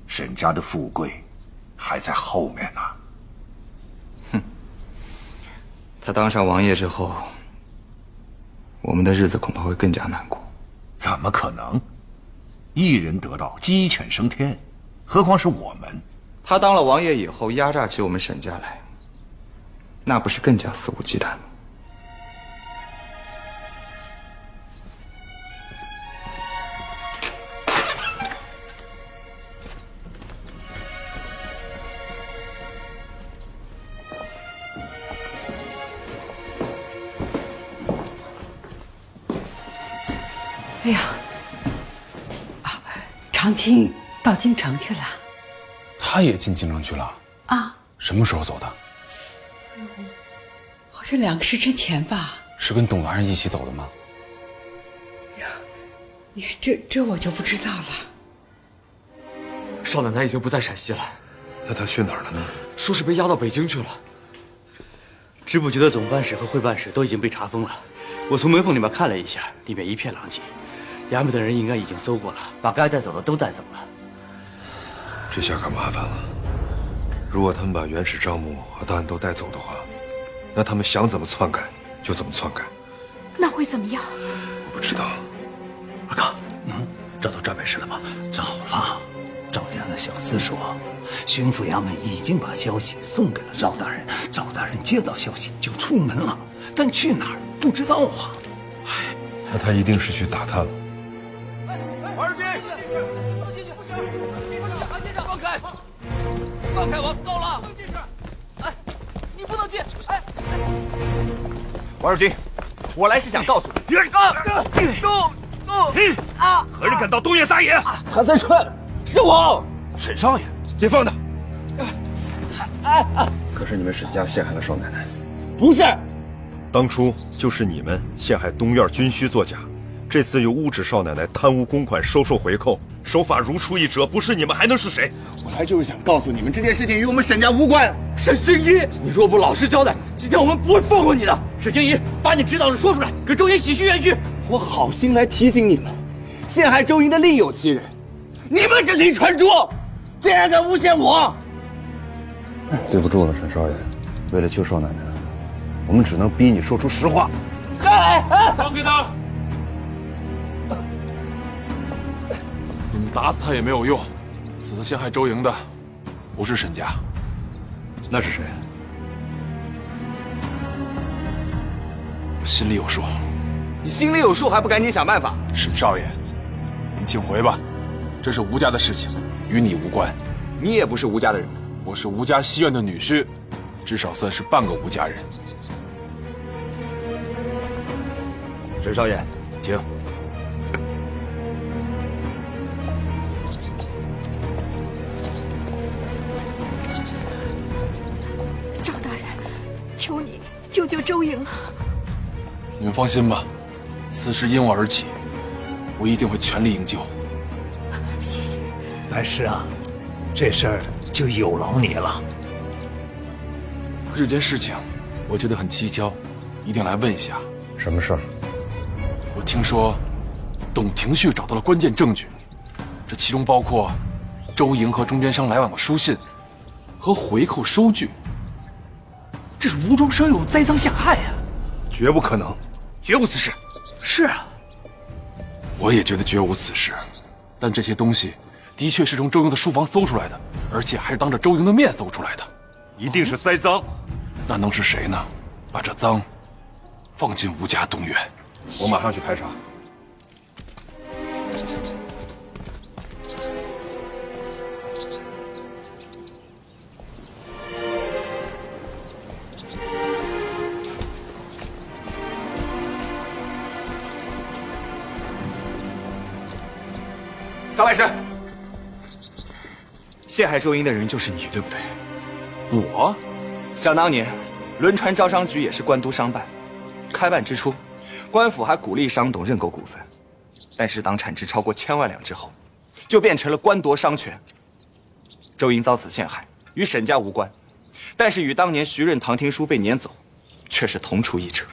沈家的富贵还在后面呢。他当上王爷之后，我们的日子恐怕会更加难过。怎么可能？一人得道，鸡犬升天，何况是我们？他当了王爷以后，压榨起我们沈家来，那不是更加肆无忌惮吗？哎呀，长青到京城去了。他也进京城去了啊？什么时候走的？好像2个时辰前吧。是跟董大人一起走的吗？呀，你这我就不知道了。少奶奶已经不在陕西了，那她去哪儿了呢？说是被押到北京去了。支部局的总办室和会办室都已经被查封了，我从门缝里面看了一下，里面一片狼藉。衙门的人应该已经搜过了，把该带走的都带走了。这下可麻烦了。如果他们把原始账目和档案都带走的话，那他们想怎么篡改就怎么篡改。那会怎么样？我不知道。二哥，找到赵百事了吗？找了。赵家的小厮说，巡抚衙门已经把消息送给了赵大人，赵大人接到消息就出门了，但去哪儿不知道啊。那他一定是去打探了。王二军，不能进去，不行，放开，放开我，够了，不能进去。哎，你不能进，哎，王二军，我来是想告诉你，何人敢到东院撒野？韩三春，是我，沈少爷，别放他！可是你们沈家陷害了少奶奶，不是。当初就是你们陷害东院军需作假，这次又污指少奶奶贪污公款、收受回扣，手法如出一辙，不是你们还能是谁？我来就是想告诉你们，这件事情与我们沈家无关。沈星一，你若不老实交代，今天我们不会放过你的。沈星一，把你知道的说出来，给周英洗去冤屈。我好心来提醒你们，陷害周莹的另有其人。你们这群蠢猪，竟然敢诬陷我！对不住了，沈少爷，为了救少奶奶，我们只能逼你说出实话。放开他！你们打死他也没有用，此次陷害周莹的不是沈家，那是谁？我心里有数。你心里有数，还不赶紧想办法？沈少爷，您请回吧，这是吴家的事情，与你无关。你也不是吴家的人，我是吴家西院的女婿，至少算是半个吴家人。沈少爷，请。赵大人，求你救救周莹！你们放心吧，此事因我而起，我一定会全力营救。谢谢。白石啊，这事儿就有劳你了。可这件事情，我觉得很蹊跷，一定来问一下。什么事儿？我听说，董廷旭找到了关键证据，这其中包括周莹和中间商来往的书信和回扣收据。这是无中生有，栽赃陷害呀！绝不可能，绝无此事。是啊，我也觉得绝无此事，但这些东西的确是从周莹的书房搜出来的，而且还是当着周莹的面搜出来的，一定是栽赃。那能是谁呢？把这赃放进吴家东院。我马上去排查。赵白石，陷害周莹的人就是你，对不对？我？想当年，轮船招商局也是官督商办，开办之初，官府还鼓励商董认购股份，但是当产值超过1000万两之后，就变成了官夺商权。周莹遭此陷害，与沈家无关，但是与当年徐润、唐廷枢被撵走，却是同出一辙。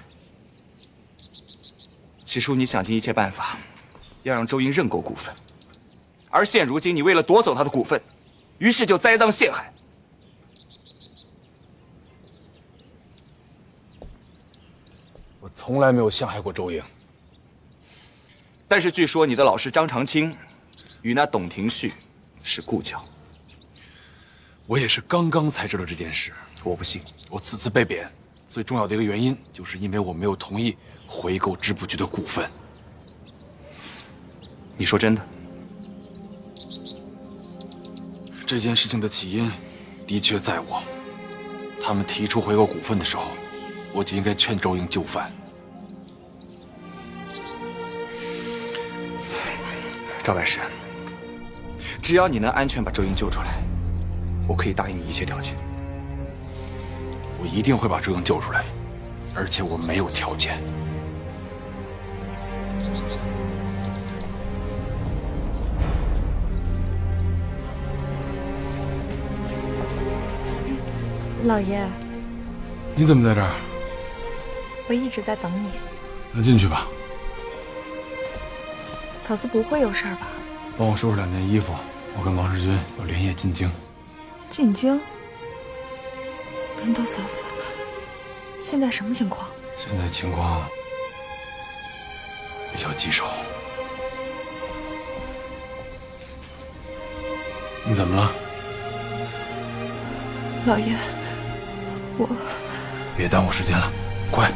起初你想尽一切办法，要让周莹认购股份。而现如今，你为了夺走他的股份，于是就栽赃陷害。我从来没有陷害过周莹。但是据说你的老师张长青与那董廷旭是故交。我也是刚刚才知道这件事。我不信。我此次被贬，最重要的一个原因，就是因为我没有同意回购织布局的股份。你说真的？这件事情的起因，的确在我。他们提出回购股份的时候，我就应该劝周莹就范。赵白石，只要你能安全把周莹救出来，我可以答应你一切条件。我一定会把周莹救出来，而且我没有条件。老爷，你怎么在这儿？我一直在等你。那进去吧。嫂子不会有事儿吧？帮我收拾2件衣服，我跟王世军要连夜进京。进京？等等，嫂子，现在什么情况？现在情况比较棘手。你怎么了？老爷，我……别耽误时间了，快！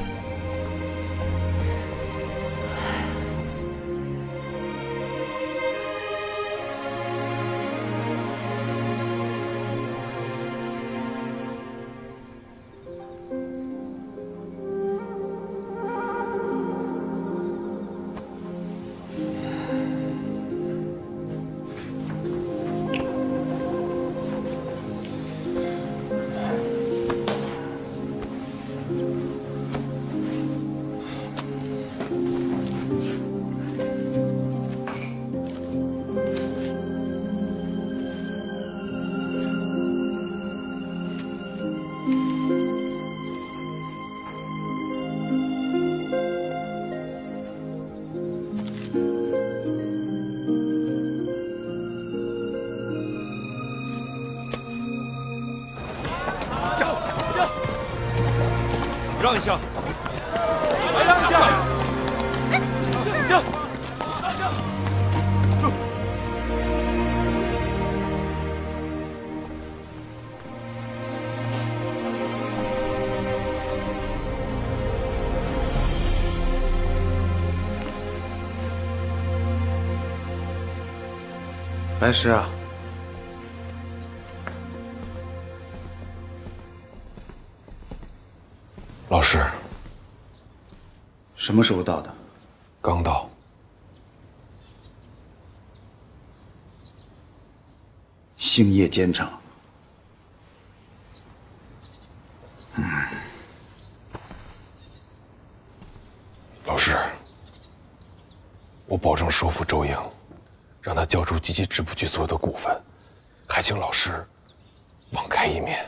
让一下，来让一下，这。白石啊，老师，什么时候到的？刚到。星夜兼程。老师，我保证说服周莹，让他交出机器织布局所有的股份，还请老师网开一面。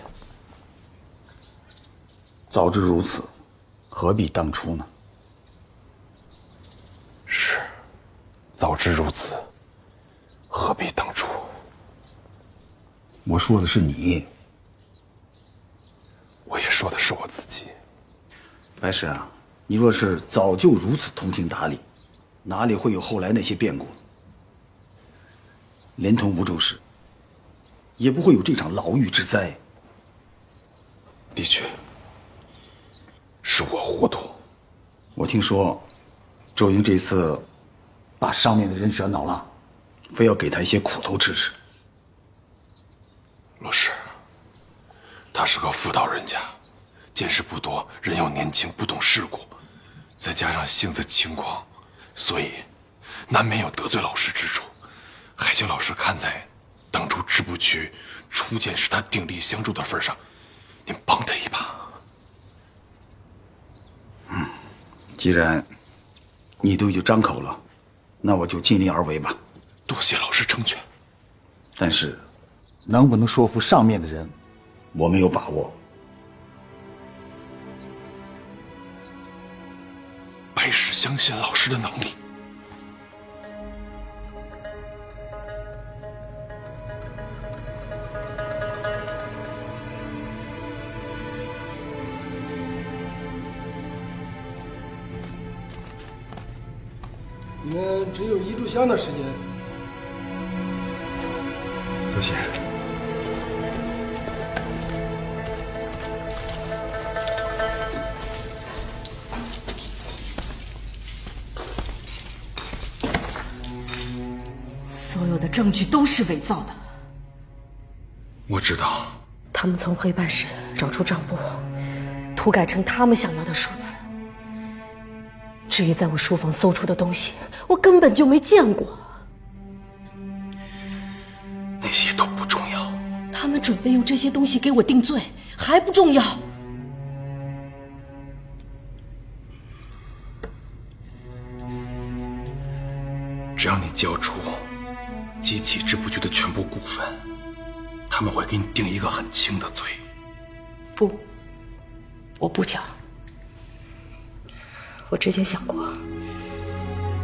早知如此，何必当初呢？是，早知如此，何必当初？我说的是你。我也说的是我自己。白石啊，你若是早就如此通情达理，哪里会有后来那些变故？连同吴州市，也不会有这场牢狱之灾。的确，是我糊涂。我听说，周莹这次把上面的人惹恼了，非要给他一些苦头吃吃。老师，他是个妇道人家，见识不多，人又年轻，不懂世故，再加上性子轻狂，所以难免有得罪老师之处。还请老师看在当初织布局初见时他鼎力相助的份上，您帮他一把。既然你都已经张口了，那我就尽力而为吧。多谢老师成全。但是，能不能说服上面的人，我没有把握。白石相信老师的能力。你们只有1炷香的时间。多谢。所有的证据都是伪造的。我知道。他们从会办室找出账簿，涂改成他们想要的数字。至于在我书房搜出的东西，我根本就没见过。那些都不重要。他们准备用这些东西给我定罪，还不重要？只要你交出机器织布局的全部股份，他们会给你定一个很轻的罪。不，我不交。我之前想过，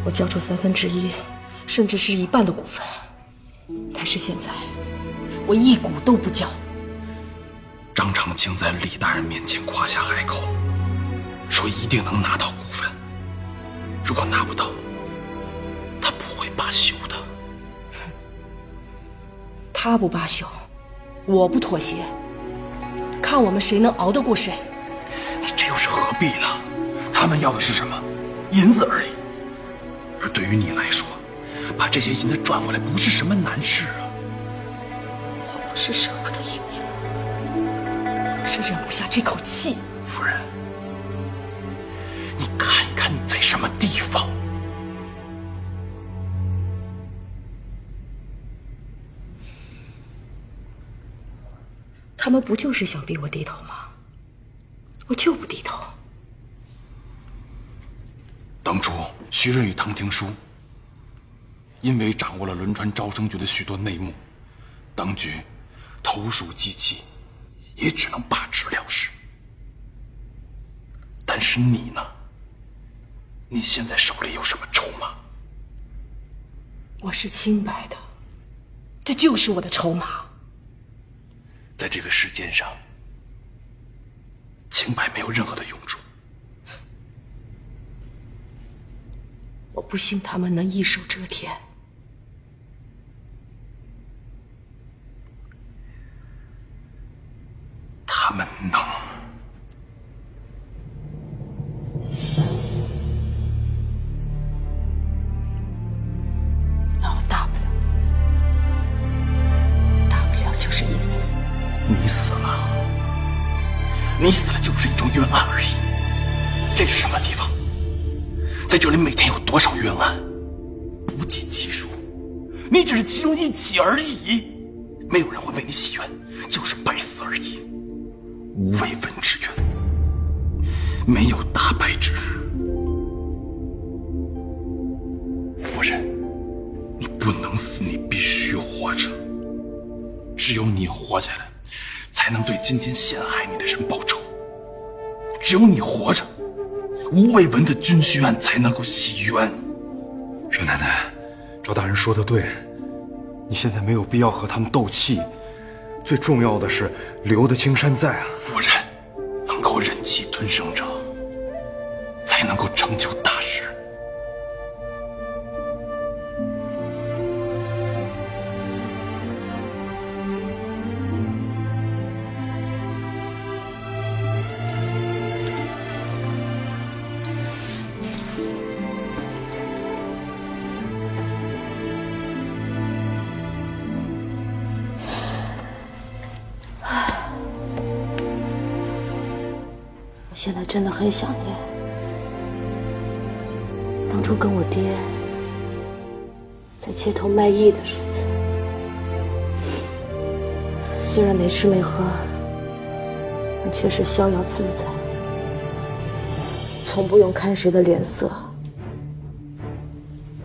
我交出1/3，甚至是1半的股份，但是现在我1股都不交。张长青在李大人面前夸下海口，说一定能拿到股份。如果拿不到，他不会罢休的。他不罢休，我不妥协，看我们谁能熬得过谁。你这又是何必呢？他们要的是什么？银子而已。而对于你来说，把这些银子赚回来不是什么难事啊。我不是舍不得银子，我是忍不下这口气。夫人，你看一看你在什么地方。他们不就是想逼我低头吗？我就不低头。当初徐润与唐廷书因为掌握了轮船招生局的许多内幕，当局投鼠忌器，也只能罢职了事。但是你呢？你现在手里有什么筹码？我是清白的，这就是我的筹码。在这个世间上，清白没有任何的用处。我不信他们能一手遮天。他们能。那我大不了就是一死。你死了，你死了就是一桩冤案而已。这是什么地方？在这里每天有多少冤案，不计其数。你只是其中一起而已，没有人会为你洗冤，就是白死而已。无为文之冤，没有大白之日。夫人，你不能死，你必须活着。只有你活下来，才能对今天陷害你的人报仇。只有你活着，吴伟文的军需案才能够洗冤。少奶奶，赵大人说的对，你现在没有必要和他们斗气，最重要的是留得青山在啊。夫人，能够忍气吞声者，才能够成就大事。我现在真的很想念当初跟我爹在街头卖艺的日子。虽然没吃没喝，但却是逍遥自在，从不用看谁的脸色，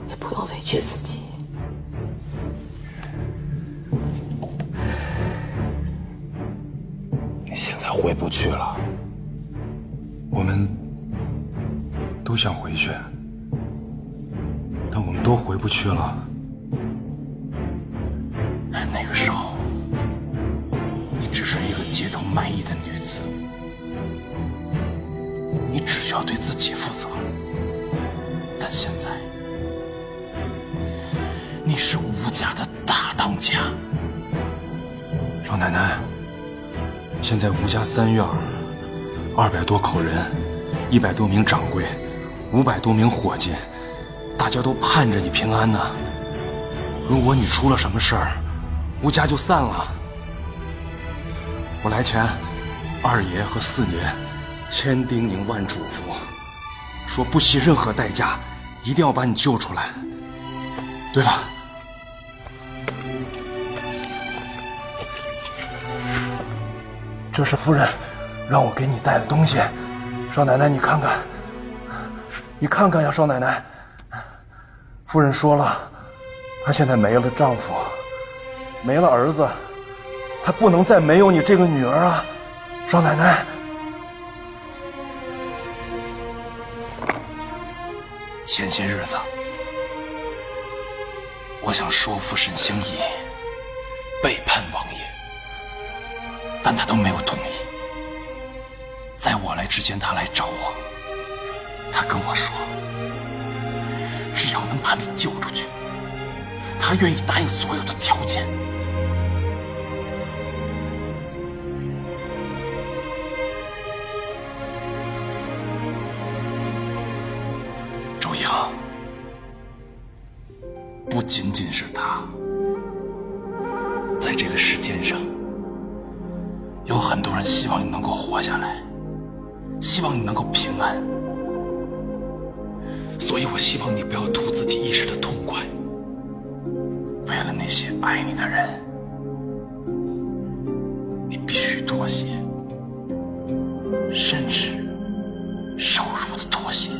也不用委屈自己。你现在回不去了。我们都想回去，但我们都回不去了。那个时候，你只是一个街头卖艺的女子，你只需要对自己负责。但现在，你是吴家的大当家。少奶奶，现在吴家3院200多口人，100多名掌柜，500多名伙计，大家都盼着你平安呢。如果你出了什么事儿，吴家就散了。我来前，2爷和4爷千叮咛万嘱咐，说不惜任何代价，一定要把你救出来。对了，这是夫人让我给你带的东西，少奶奶，你看看，你看看呀，少奶奶。夫人说了，她现在没了丈夫，没了儿子，她不能再没有你这个女儿啊，少奶奶。前些日子，我想说服沈星移背叛王爷，但他都没有同意。在我来之前，他来找我，他跟我说，只要能把你救出去，他愿意答应所有的条件。周莹，不仅仅是他，在这个世间上，有很多人希望你能够活下来，希望你能够平安，所以我希望你不要图自己一时的痛快，为了那些爱你的人，你必须妥协，甚至受辱的妥协。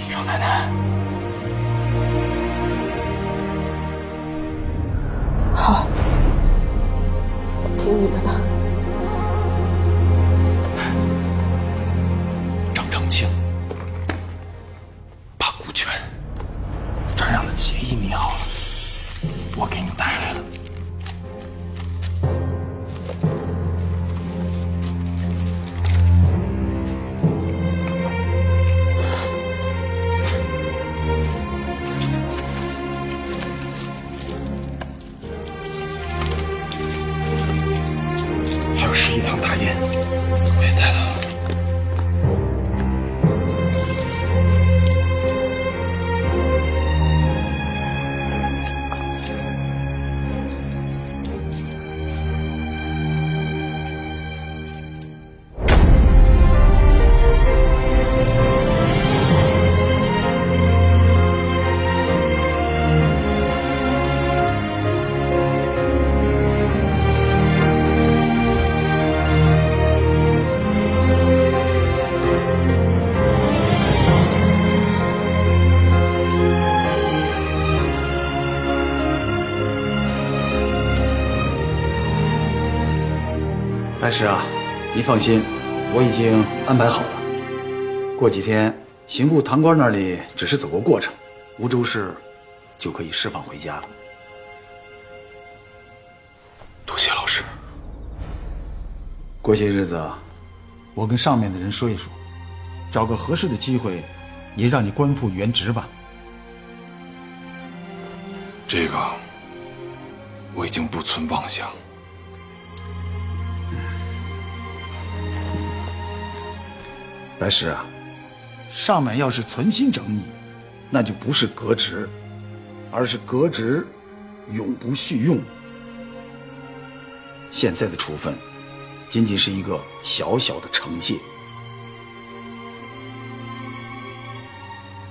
少奶奶，好，好了，我给你带来了。还有11堂大宴，我也带来了。白石啊，你放心，我已经安排好了。过几天，刑部堂官那里只是走个过程，梧州市就可以释放回家了。多谢老师。过些日子啊，我跟上面的人说一说，找个合适的机会，也让你官复原职吧。这个我已经不存妄想。白石啊，上面要是存心整你，那就不是革职，而是革职永不续用。现在的处分仅仅是一个小小的惩戒。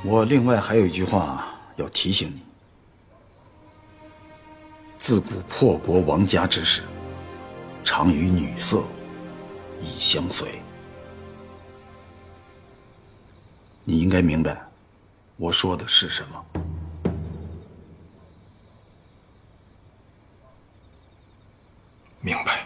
我另外还有一句话要提醒你：自古破国亡家之事，常与女色以相随。你应该明白我说的是什么。明白。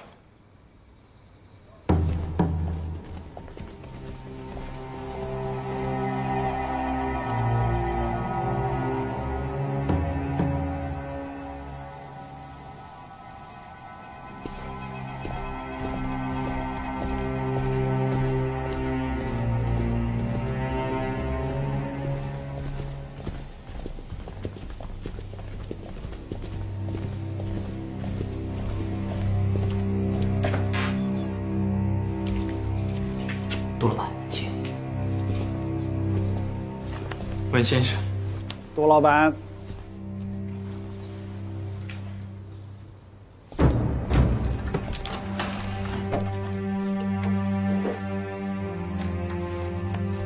杜老板，去。文先生，杜老板，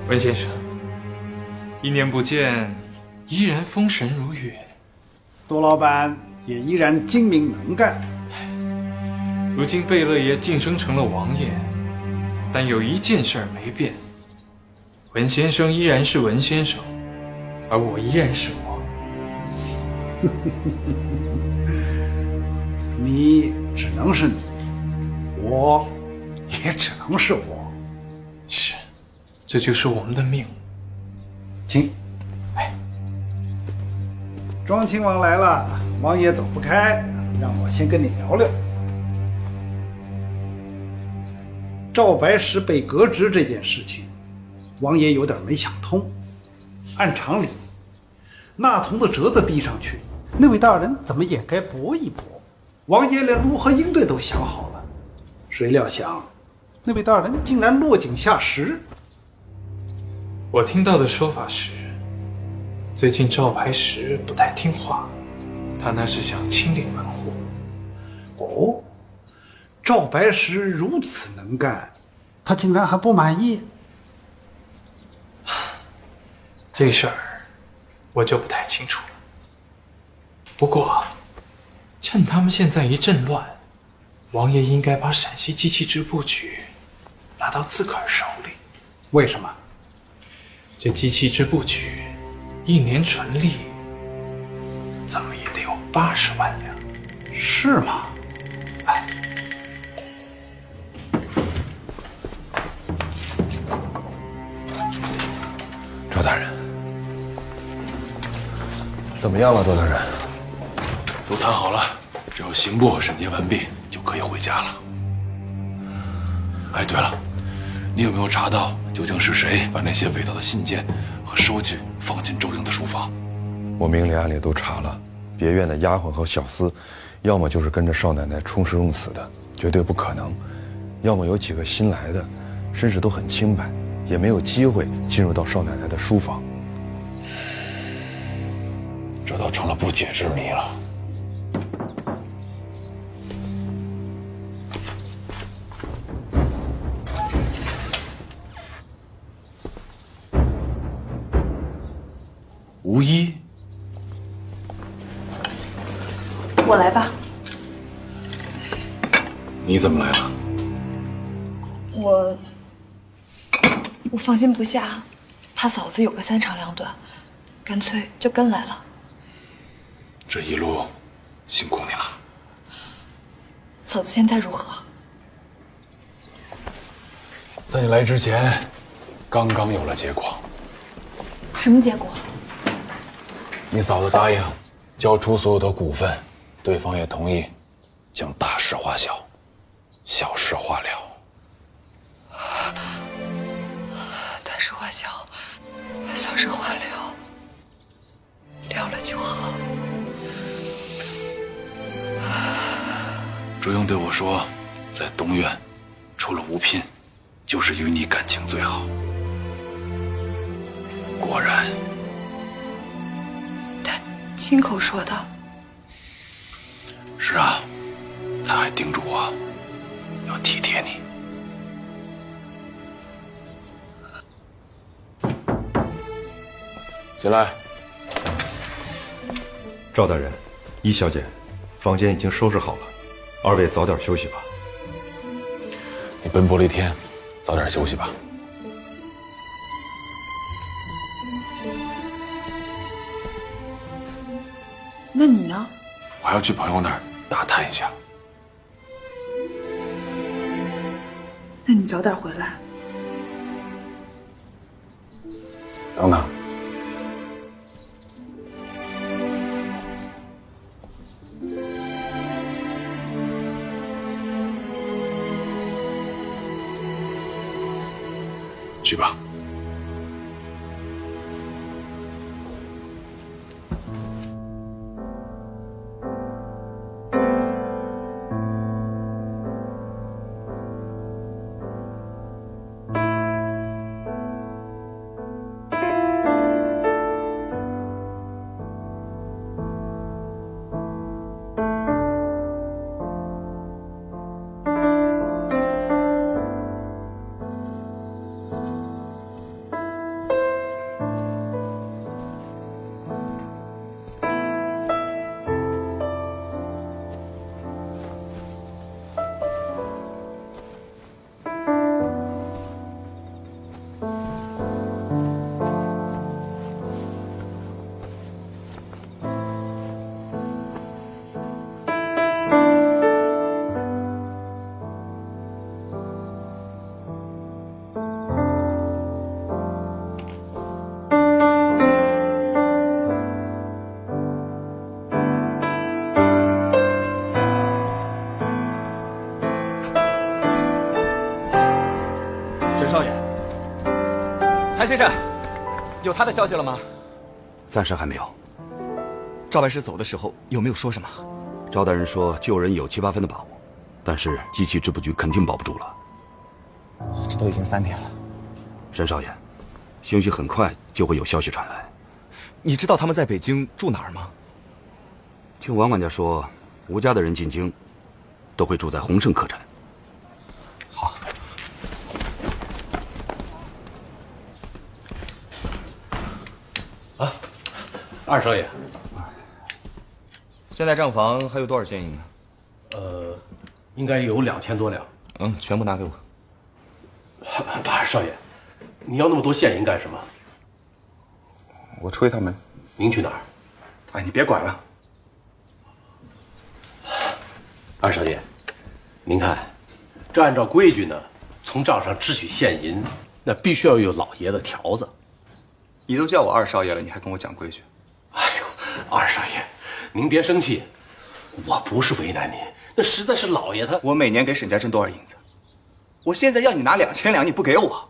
文先生，1年不见，依然风神如月。杜老板也依然精明能干。如今贝勒爷晋升成了王爷，但有一件事没变，文先生依然是文先生，而我依然是我。你只能是你，我也只能是我。是，这就是我们的命。请，哎，庄亲王来了，王爷走不开，让我先跟你聊聊。赵白石被革职这件事情，王爷有点没想通。按常理，那童的折子递上去，那位大人怎么也该搏一搏。王爷连如何应对都想好了，谁料想，那位大人竟然落井下石。我听到的说法是，最近赵白石不太听话，他那是想清理门户。哦，赵白石如此能干，他竟然还不满意？这事儿我就不太清楚了。不过，趁他们现在一阵乱，王爷应该把陕西机器织布局拿到自个儿手里。为什么？这机器织布局1年纯利怎么也得有80万两。是吗？哎，赵大人，怎么样了，周大人？都谈好了，只要刑部审结完毕，就可以回家了。哎，对了，你有没有查到究竟是谁把那些伪造的信件和收据放进周英的书房？我明里暗里都查了，别院的丫鬟和小厮，要么就是跟着少奶奶充生用死的，绝对不可能；要么有几个新来的，身世都很清白，也没有机会进入到少奶奶的书房。这都成了不解之谜了。无一，我来吧。你怎么来了？我放心不下，怕嫂子有个三长两短，干脆就跟来了。这一路辛苦你了。嫂子现在如何？在你来之前，刚刚有了结果。什么结果？你嫂子答应交出所有的股份，对方也同意将大事化小，小事化了。大事化小，小事化了，了了就好。周英对我说，在东院，除了吴聘，就是与你感情最好。果然，他亲口说的。是啊，他还叮嘱我要体贴你。进来。赵大人，一小姐，房间已经收拾好了，二位早点休息吧。你奔波了一天，早点休息吧。那你呢？我还要去朋友那儿打探一下。那你早点回来。等等。去吧。韩先生，有他的消息了吗？暂时还没有。赵白石走的时候有没有说什么？赵大人说救人有7、8分的把握，但是机器织布局肯定保不住了。这都已经3天了。沈少爷，兴许很快就会有消息传来。你知道他们在北京住哪儿吗？听王管家说，吴家的人进京，都会住在鸿盛客栈。好。啊，二少爷，现在账房还有多少现银呢？应该有2000多两。全部拿给我。二少爷，你要那么多现银干什么？我催他们。您去哪儿？哎，你别管了。二少爷，您看，这按照规矩呢，从账上支取现银，那必须要有老爷的条子。你都叫我二少爷了，你还跟我讲规矩？二少爷，您别生气，我不是为难您，那实在是老爷他。我每年给沈家挣多少银子？我现在要你拿2000两，你不给我？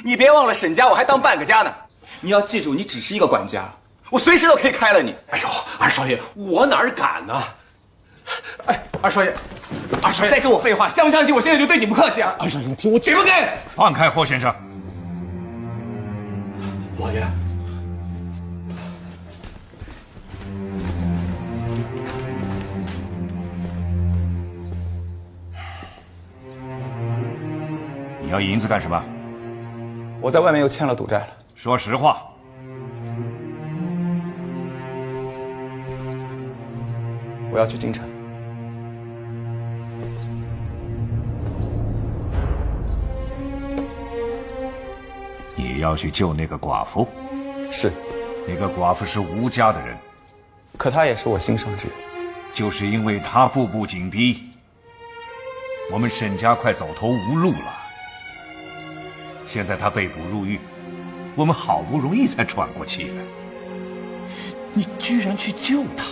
你别忘了沈家我还当半个家呢。你要记住，你只是一个管家，我随时都可以开了你。哎呦，二少爷，我哪敢呢？哎，二少爷，二少爷，再跟我废话，相不相信我现在就对你不客气啊？二少爷，你听我给不给？放开霍先生。老爷。你要银子干什么？我在外面又欠了赌债了。说实话。我要去京城。你要去救那个寡妇？是。那个寡妇是吴家的人，可她也是我心上之人。就是因为她步步紧逼，我们沈家快走投无路了。现在她被捕入狱，我们好不容易才喘过气来，你居然去救她！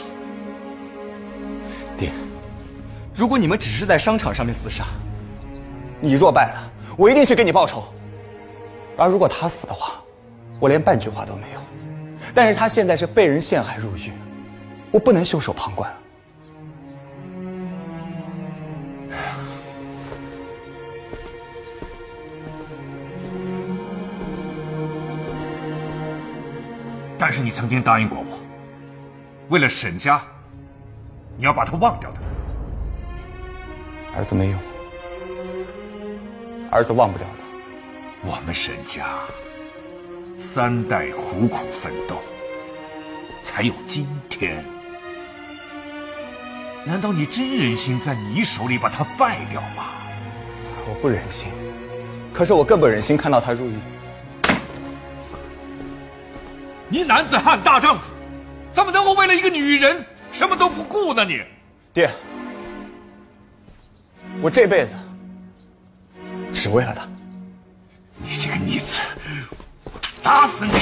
爹，如果你们只是在商场上面厮杀，你若败了，我一定去给你报仇。而如果他死的话，我连半句话都没有。但是他现在是被人陷害入狱，我不能袖手旁观。但是你曾经答应过我，为了沈家，你要把他忘掉的。儿子没用，儿子忘不了的。我们沈家3代苦苦奋斗，才有今天。难道你真忍心在你手里把他败掉吗？我不忍心，可是我更不忍心看到他入狱。你男子汉大丈夫，怎么能够为了一个女人什么都不顾呢？你，爹，我这辈子只为了他。你这个逆子，我打死你！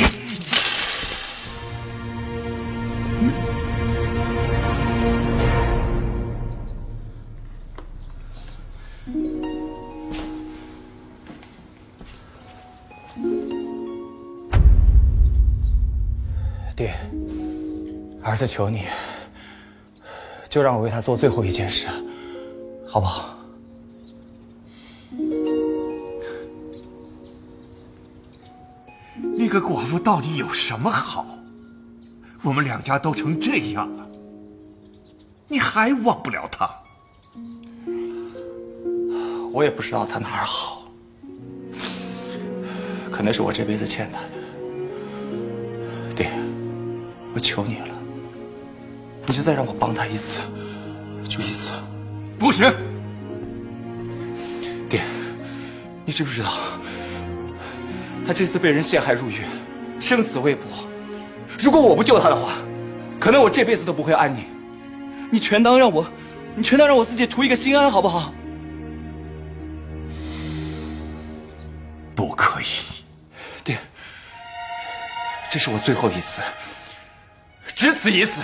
爹，儿子求你，就让我为他做最后一件事，好不好？那个寡妇到底有什么好？我们两家都成这样了，你还忘不了她？我也不知道她哪儿好，可能是我这辈子欠她的。爹，我求你了，你就再让我帮她一次，就一次。不行！爹，你知不知道？他这次被人陷害入狱，生死未卜。如果我不救他的话，可能我这辈子都不会安宁。你全当让我自己图一个心安，好不好？不可以，爹，这是我最后一次，只此一次。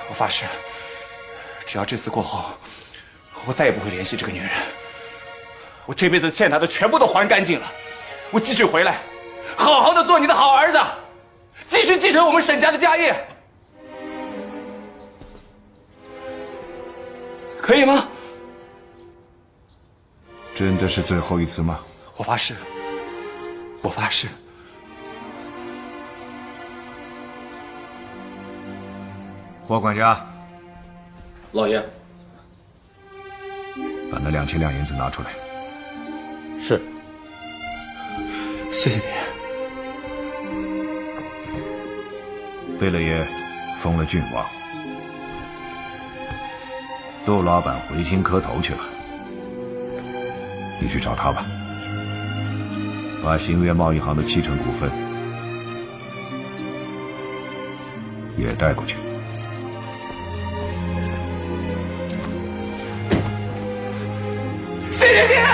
我发誓，只要这次过后，我再也不会联系这个女人。我这辈子欠她的全部都还干净了。我继续回来，好好的做你的好儿子，继续继承我们沈家的家业，可以吗？真的是最后一次吗？我发誓，我发誓。霍管家，老爷，把那2000两银子拿出来。是。谢谢爹。贝勒爷封了郡王，窦老板回京磕头去了，你去找他吧，把新月贸易行的70%股份也带过去。谢谢爹。